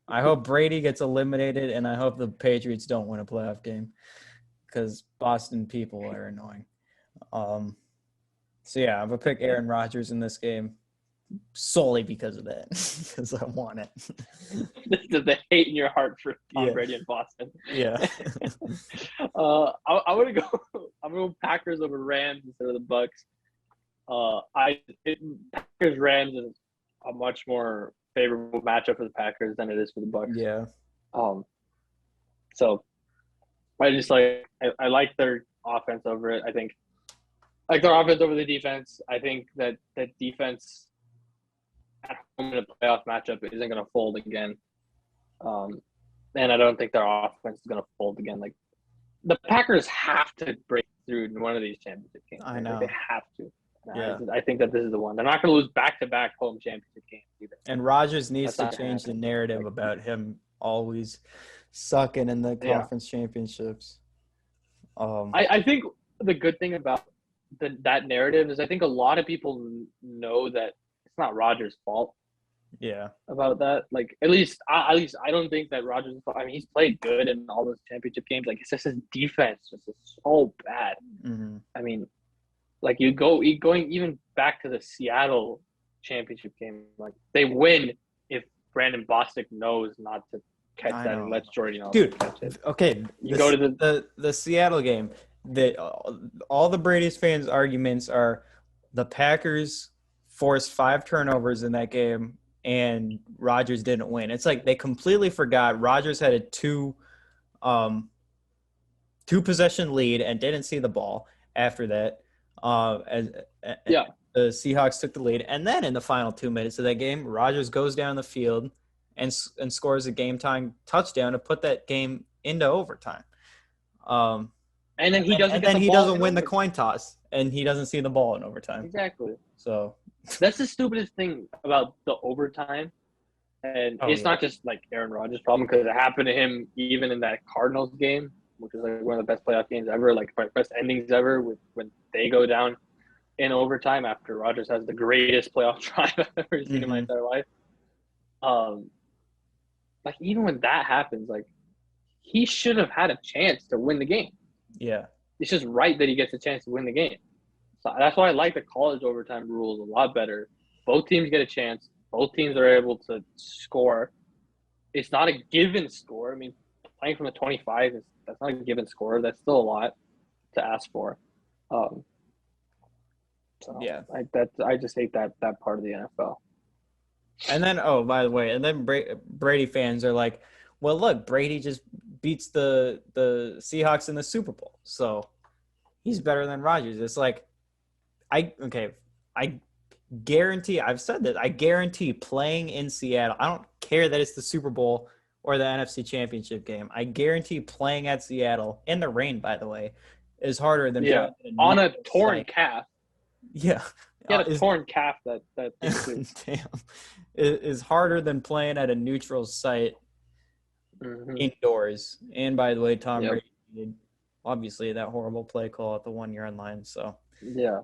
I hope Brady gets eliminated, and I hope the Patriots don't win a playoff game because Boston people are annoying. So yeah, I'm gonna pick Aaron Rodgers in this game solely because of that, because I want it. The hate in your heart for Tom Yeah. Brady in Boston. Yeah. I'm gonna go. I'm gonna go Packers over Rams instead of the Bucks. Packers Rams is a much more favorable matchup for the Packers than it is for the Bucks. Yeah. So I just I like their offense over it. I think I like their offense over the defense. I think that defense at home in a playoff matchup isn't going to fold again. And I don't think their offense is going to fold again. Like the Packers have to break through in one of these championship games. I know. Like, they have to. Yeah. I think that this is the one. They're not going to lose back-to-back home championship games either. And Rodgers needs That's to not change the happening. narrative about him always sucking in the conference championships. I think the good thing about that narrative is I think a lot of people know that it's not Rodgers' fault. Yeah. About that, like at least I don't think that Rodgers. I mean, he's played good in all those championship games. Like it's just his defense just is so bad. Mm-hmm. I mean, like going even back to the Seattle championship game, like they win if Brandon Bostic knows not to catch that and lets Jordy catch it. Okay, you go to the Seattle game. That all the Brady's fans' arguments are the Packers forced 5 turnovers in that game and Rodgers didn't win. It's like they completely forgot Rodgers had a two possession lead and didn't see the ball after that. The Seahawks took the lead, and then in the final 2 minutes of that game, Rodgers goes down the field and scores a game-time touchdown to put that game into overtime. And then he doesn't win the coin toss, and he doesn't see the ball in overtime. Exactly. So that's the stupidest thing about the overtime, and it's not just like Aaron Rodgers' problem because it happened to him even in that Cardinals game, which is like one of the best playoff games ever, like best endings ever, when they go down in overtime after Rodgers has the greatest playoff drive I've ever seen in my entire life. Like even when that happens, like he should have had a chance to win the game. Yeah. It's just right that he gets a chance to win the game. So that's why I like the college overtime rules a lot better. Both teams get a chance. Both teams are able to score. It's not a given score. I mean, playing from the 25 that's not a given score. That's still a lot to ask for. I just hate that part of the NFL. And then, by the way, Brady fans are like, well, look, Brady just beats the Seahawks in the Super Bowl, so he's better than Rodgers. It's like, I guarantee, I've said that, I guarantee playing in Seattle, I don't care that it's the Super Bowl or the NFC Championship game, I guarantee playing at Seattle, in the rain, by the way, is harder than playing on a torn calf. Yeah. He had a torn calf that damn, is harder than playing at a neutral site indoors. And by the way, Tom Brady did obviously that horrible play call at the 1 yard line. So yeah,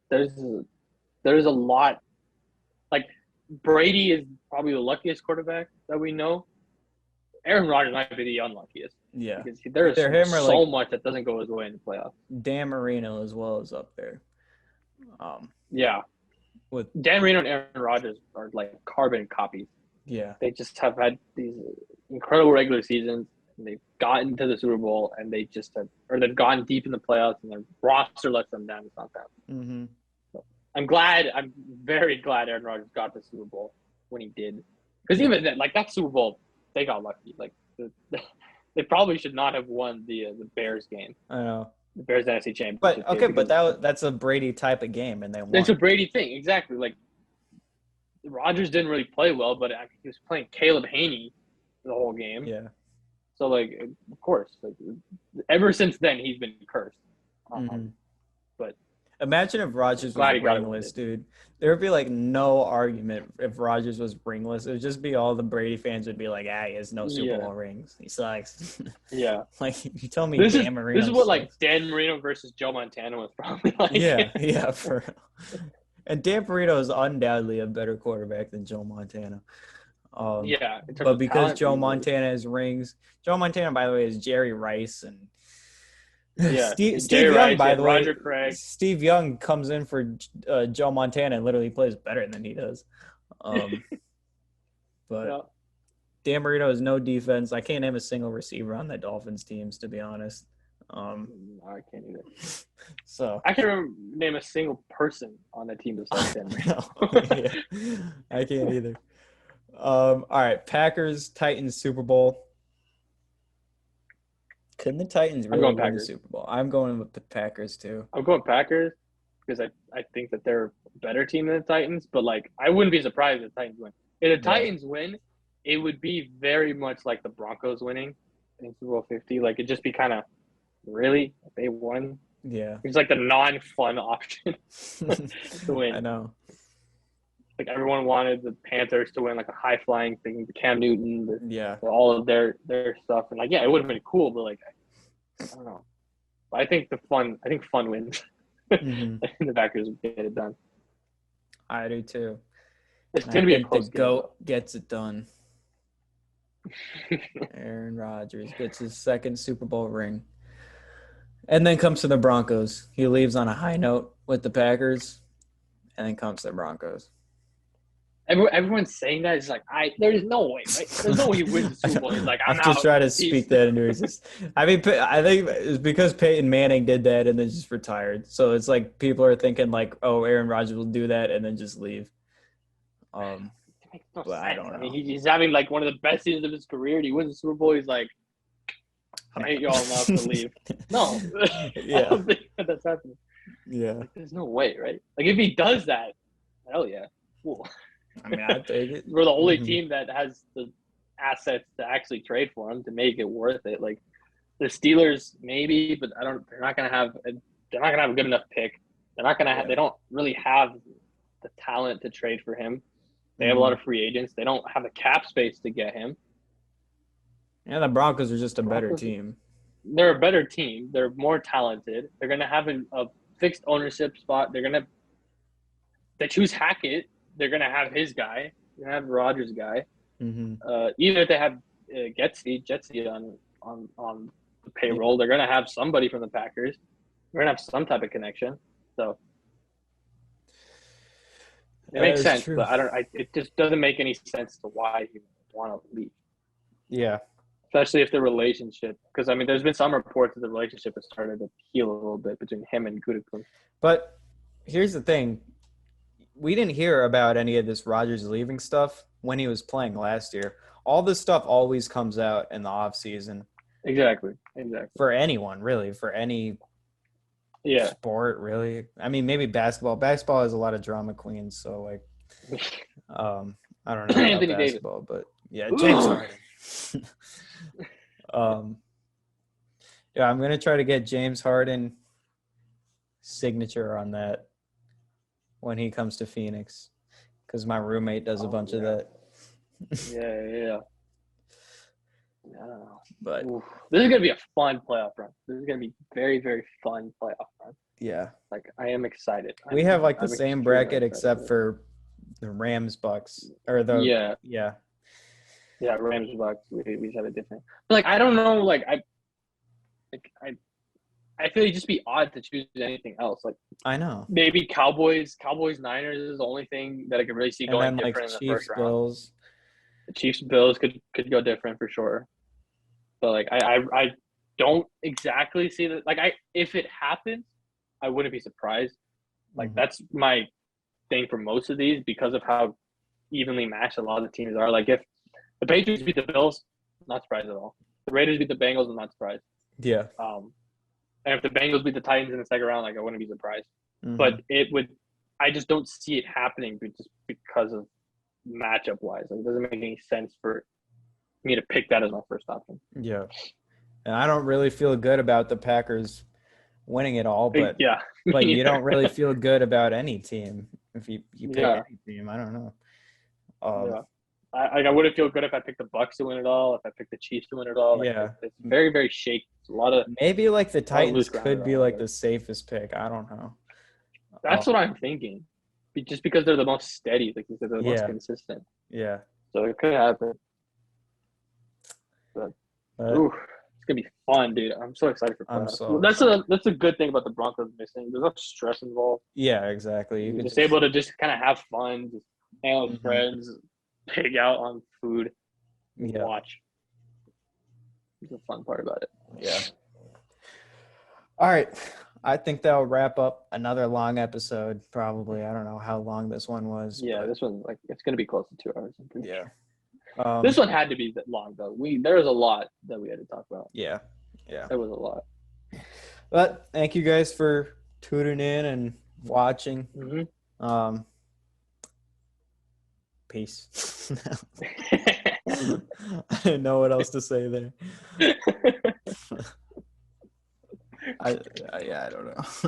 there's a lot. Like Brady is probably the luckiest quarterback that we know. Aaron Rodgers might be the unluckiest. Yeah, because there's so much that doesn't go his way in the playoffs. Dan Marino as well is up there. With Dan Marino and Aaron Rodgers are like carbon copies. Yeah, they just have had these incredible regular seasons. And they've gotten to the Super Bowl, and they've gone deep in the playoffs, and their roster lets them down. It's not that. Mm-hmm. So I'm very glad Aaron Rodgers got the Super Bowl when he did, because even then, like that Super Bowl, they got lucky. Like they probably should not have won the Bears game. I know. The Bears NFC Championship. But okay, but that's a Brady type of game, and they won. It's a Brady thing, exactly. Like Rodgers didn't really play well, but he was playing Caleb Haney the whole game. Yeah. So like, of course, like ever since then he's been cursed. Mm-hmm. But imagine if Rodgers was glad he got ringless, dude. There would be like no argument if Rodgers was ringless. It would just be all the Brady fans would be like, he has no Super Bowl rings. He sucks. Yeah. Like you tell me This Dan Marino is what sucks. like Dan Marino versus Joe Montana was probably like. Yeah, for real. And Dan Marino is undoubtedly a better quarterback than Joe Montana. Yeah, but because talent, Joe Montana has rings, Joe Montana, by the way, is Jerry Rice and Steve Young, Rice, by the way. Roger Craig. Steve Young comes in for Joe Montana and literally plays better than he does. But Dan Marino has no defense. I can't name a single receiver on that Dolphins teams, to be honest. I can't either. So I can't name a single person on the team besides Dan Marino. I can't either. All right, Packers Titans Super Bowl. Couldn't the Titans really win the Super Bowl? I'm going with the Packers too. I'm going Packers because I think that they're a better team than the Titans, but like I wouldn't be surprised if the Titans win. If the Titans win, it would be very much like the Broncos winning in Super Bowl 50. Like it'd just be kind of really if they won. Yeah, it's like the non-fun option to win. I know. Like everyone wanted the Panthers to win, like a high-flying thing, the Cam Newton, all of their stuff, and like it would have been cool, but like I don't know. But I think fun wins. Mm-hmm. The Packers get it done. I do too. It's gonna be a close game. The GOAT gets it done. Aaron Rodgers gets his second Super Bowl ring, and then comes to the Broncos. He leaves on a high note with the Packers, and then comes to the Broncos. Everyone's saying that. It's like, there's no way, right? There's no way he wins the Super Bowl. He's like, I'm just trying to speak that into existence. I mean, I think it's because Peyton Manning did that and then just retired. So it's like people are thinking like, oh, Aaron Rodgers will do that and then just leave. It makes no sense. I don't know. I mean, he's having like one of the best seasons of his career. And he wins the Super Bowl. He's like, I hate y'all enough to leave. No, I don't think that's happening. Yeah, like, there's no way, right? Like if he does that, hell yeah, cool. I mean, I take it. We're the only team that has the assets to actually trade for him to make it worth it. Like the Steelers, maybe, but they're not gonna have a good enough pick. They're not gonna. They don't really have the talent to trade for him. They have a lot of free agents. They don't have the cap space to get him. Yeah, the Broncos are just a better team. They're a better team. They're more talented. They're gonna have a fixed ownership spot. They choose Hackett. They're going to have his guy. They're going to have Rodgers' guy. Mm-hmm. Even if they have Getsy on the payroll, they're going to have somebody from the Packers. They're going to have some type of connection. So it makes sense, true. But it just doesn't make any sense to why he want to leave. Yeah. Especially if the relationship, because I mean, there's been some reports that the relationship has started to heal a little bit between him and Gutekunst. But here's the thing. We didn't hear about any of this Rodgers leaving stuff when he was playing last year. All this stuff always comes out in the off season. Exactly. For anyone, really, for any sport, really. I mean, maybe basketball. Basketball has a lot of drama queens, so like, I don't know about basketball, but yeah, James Harden. I'm gonna try to get James Harden signature on that when he comes to Phoenix, because my roommate does a bunch of that. Yeah. I don't know. But this is gonna be a fun playoff run. This is gonna be very, very fun playoff run. Yeah. Like I am excited. We have like the same bracket except for the Rams Bucks or the Yeah, Rams Bucks. We just have it different. But like I don't know, I feel it'd just be odd to choose anything else. Like I know. Maybe Cowboys Niners is the only thing that I could really see going different in the first round. Bills. The Chiefs Bills could go different for sure. But like I don't exactly see that. Like if it happens, I wouldn't be surprised. Like that's my thing for most of these because of how evenly matched a lot of the teams are. Like if the Patriots beat the Bills, not surprised at all. The Raiders beat the Bengals, I'm not surprised. Yeah. And if the Bengals beat the Titans in the second round, like I wouldn't be surprised. But I just don't see it happening just because of matchup wise. Like, it doesn't make any sense for me to pick that as my first option. Yeah. And I don't really feel good about the Packers winning it all, but yeah, but you don't really feel good about any team if you pick Yeah. any team. I don't know. Yeah. I wouldn't feel good if I picked the Bucks to win it all. If I picked the Chiefs to win it all, like, Yeah. it's very, very shaky. It's a lot of Maybe like the loose Titans ground could around be like it. the safest pick. I don't know. That's what I'm thinking. Just because they're the most steady, like you said, they're the most Yeah. consistent. Yeah. So it could happen. But ooh, it's gonna be fun, dude. I'm so excited for I'm playoffs. so That's a good thing about the Broncos missing. There's no stress involved. yeah, exactly. You You're could just able to just kind of have fun, just hang out with Mhm. friends, pig out on food, and Yeah. watch. It's a fun part about it. Yeah. All right. I think that'll wrap up another long episode. Probably. I don't know how long this one was. Yeah, but this one, like, it's gonna be close to 2 hours. I'm pretty yeah. sure. This one had to be that long though. There was a lot that we had to talk about. Yeah. Yeah. There was a lot. But thank you guys for tuning in and watching. Mm-hmm. Peace. I didn't know what else to say there. I don't know.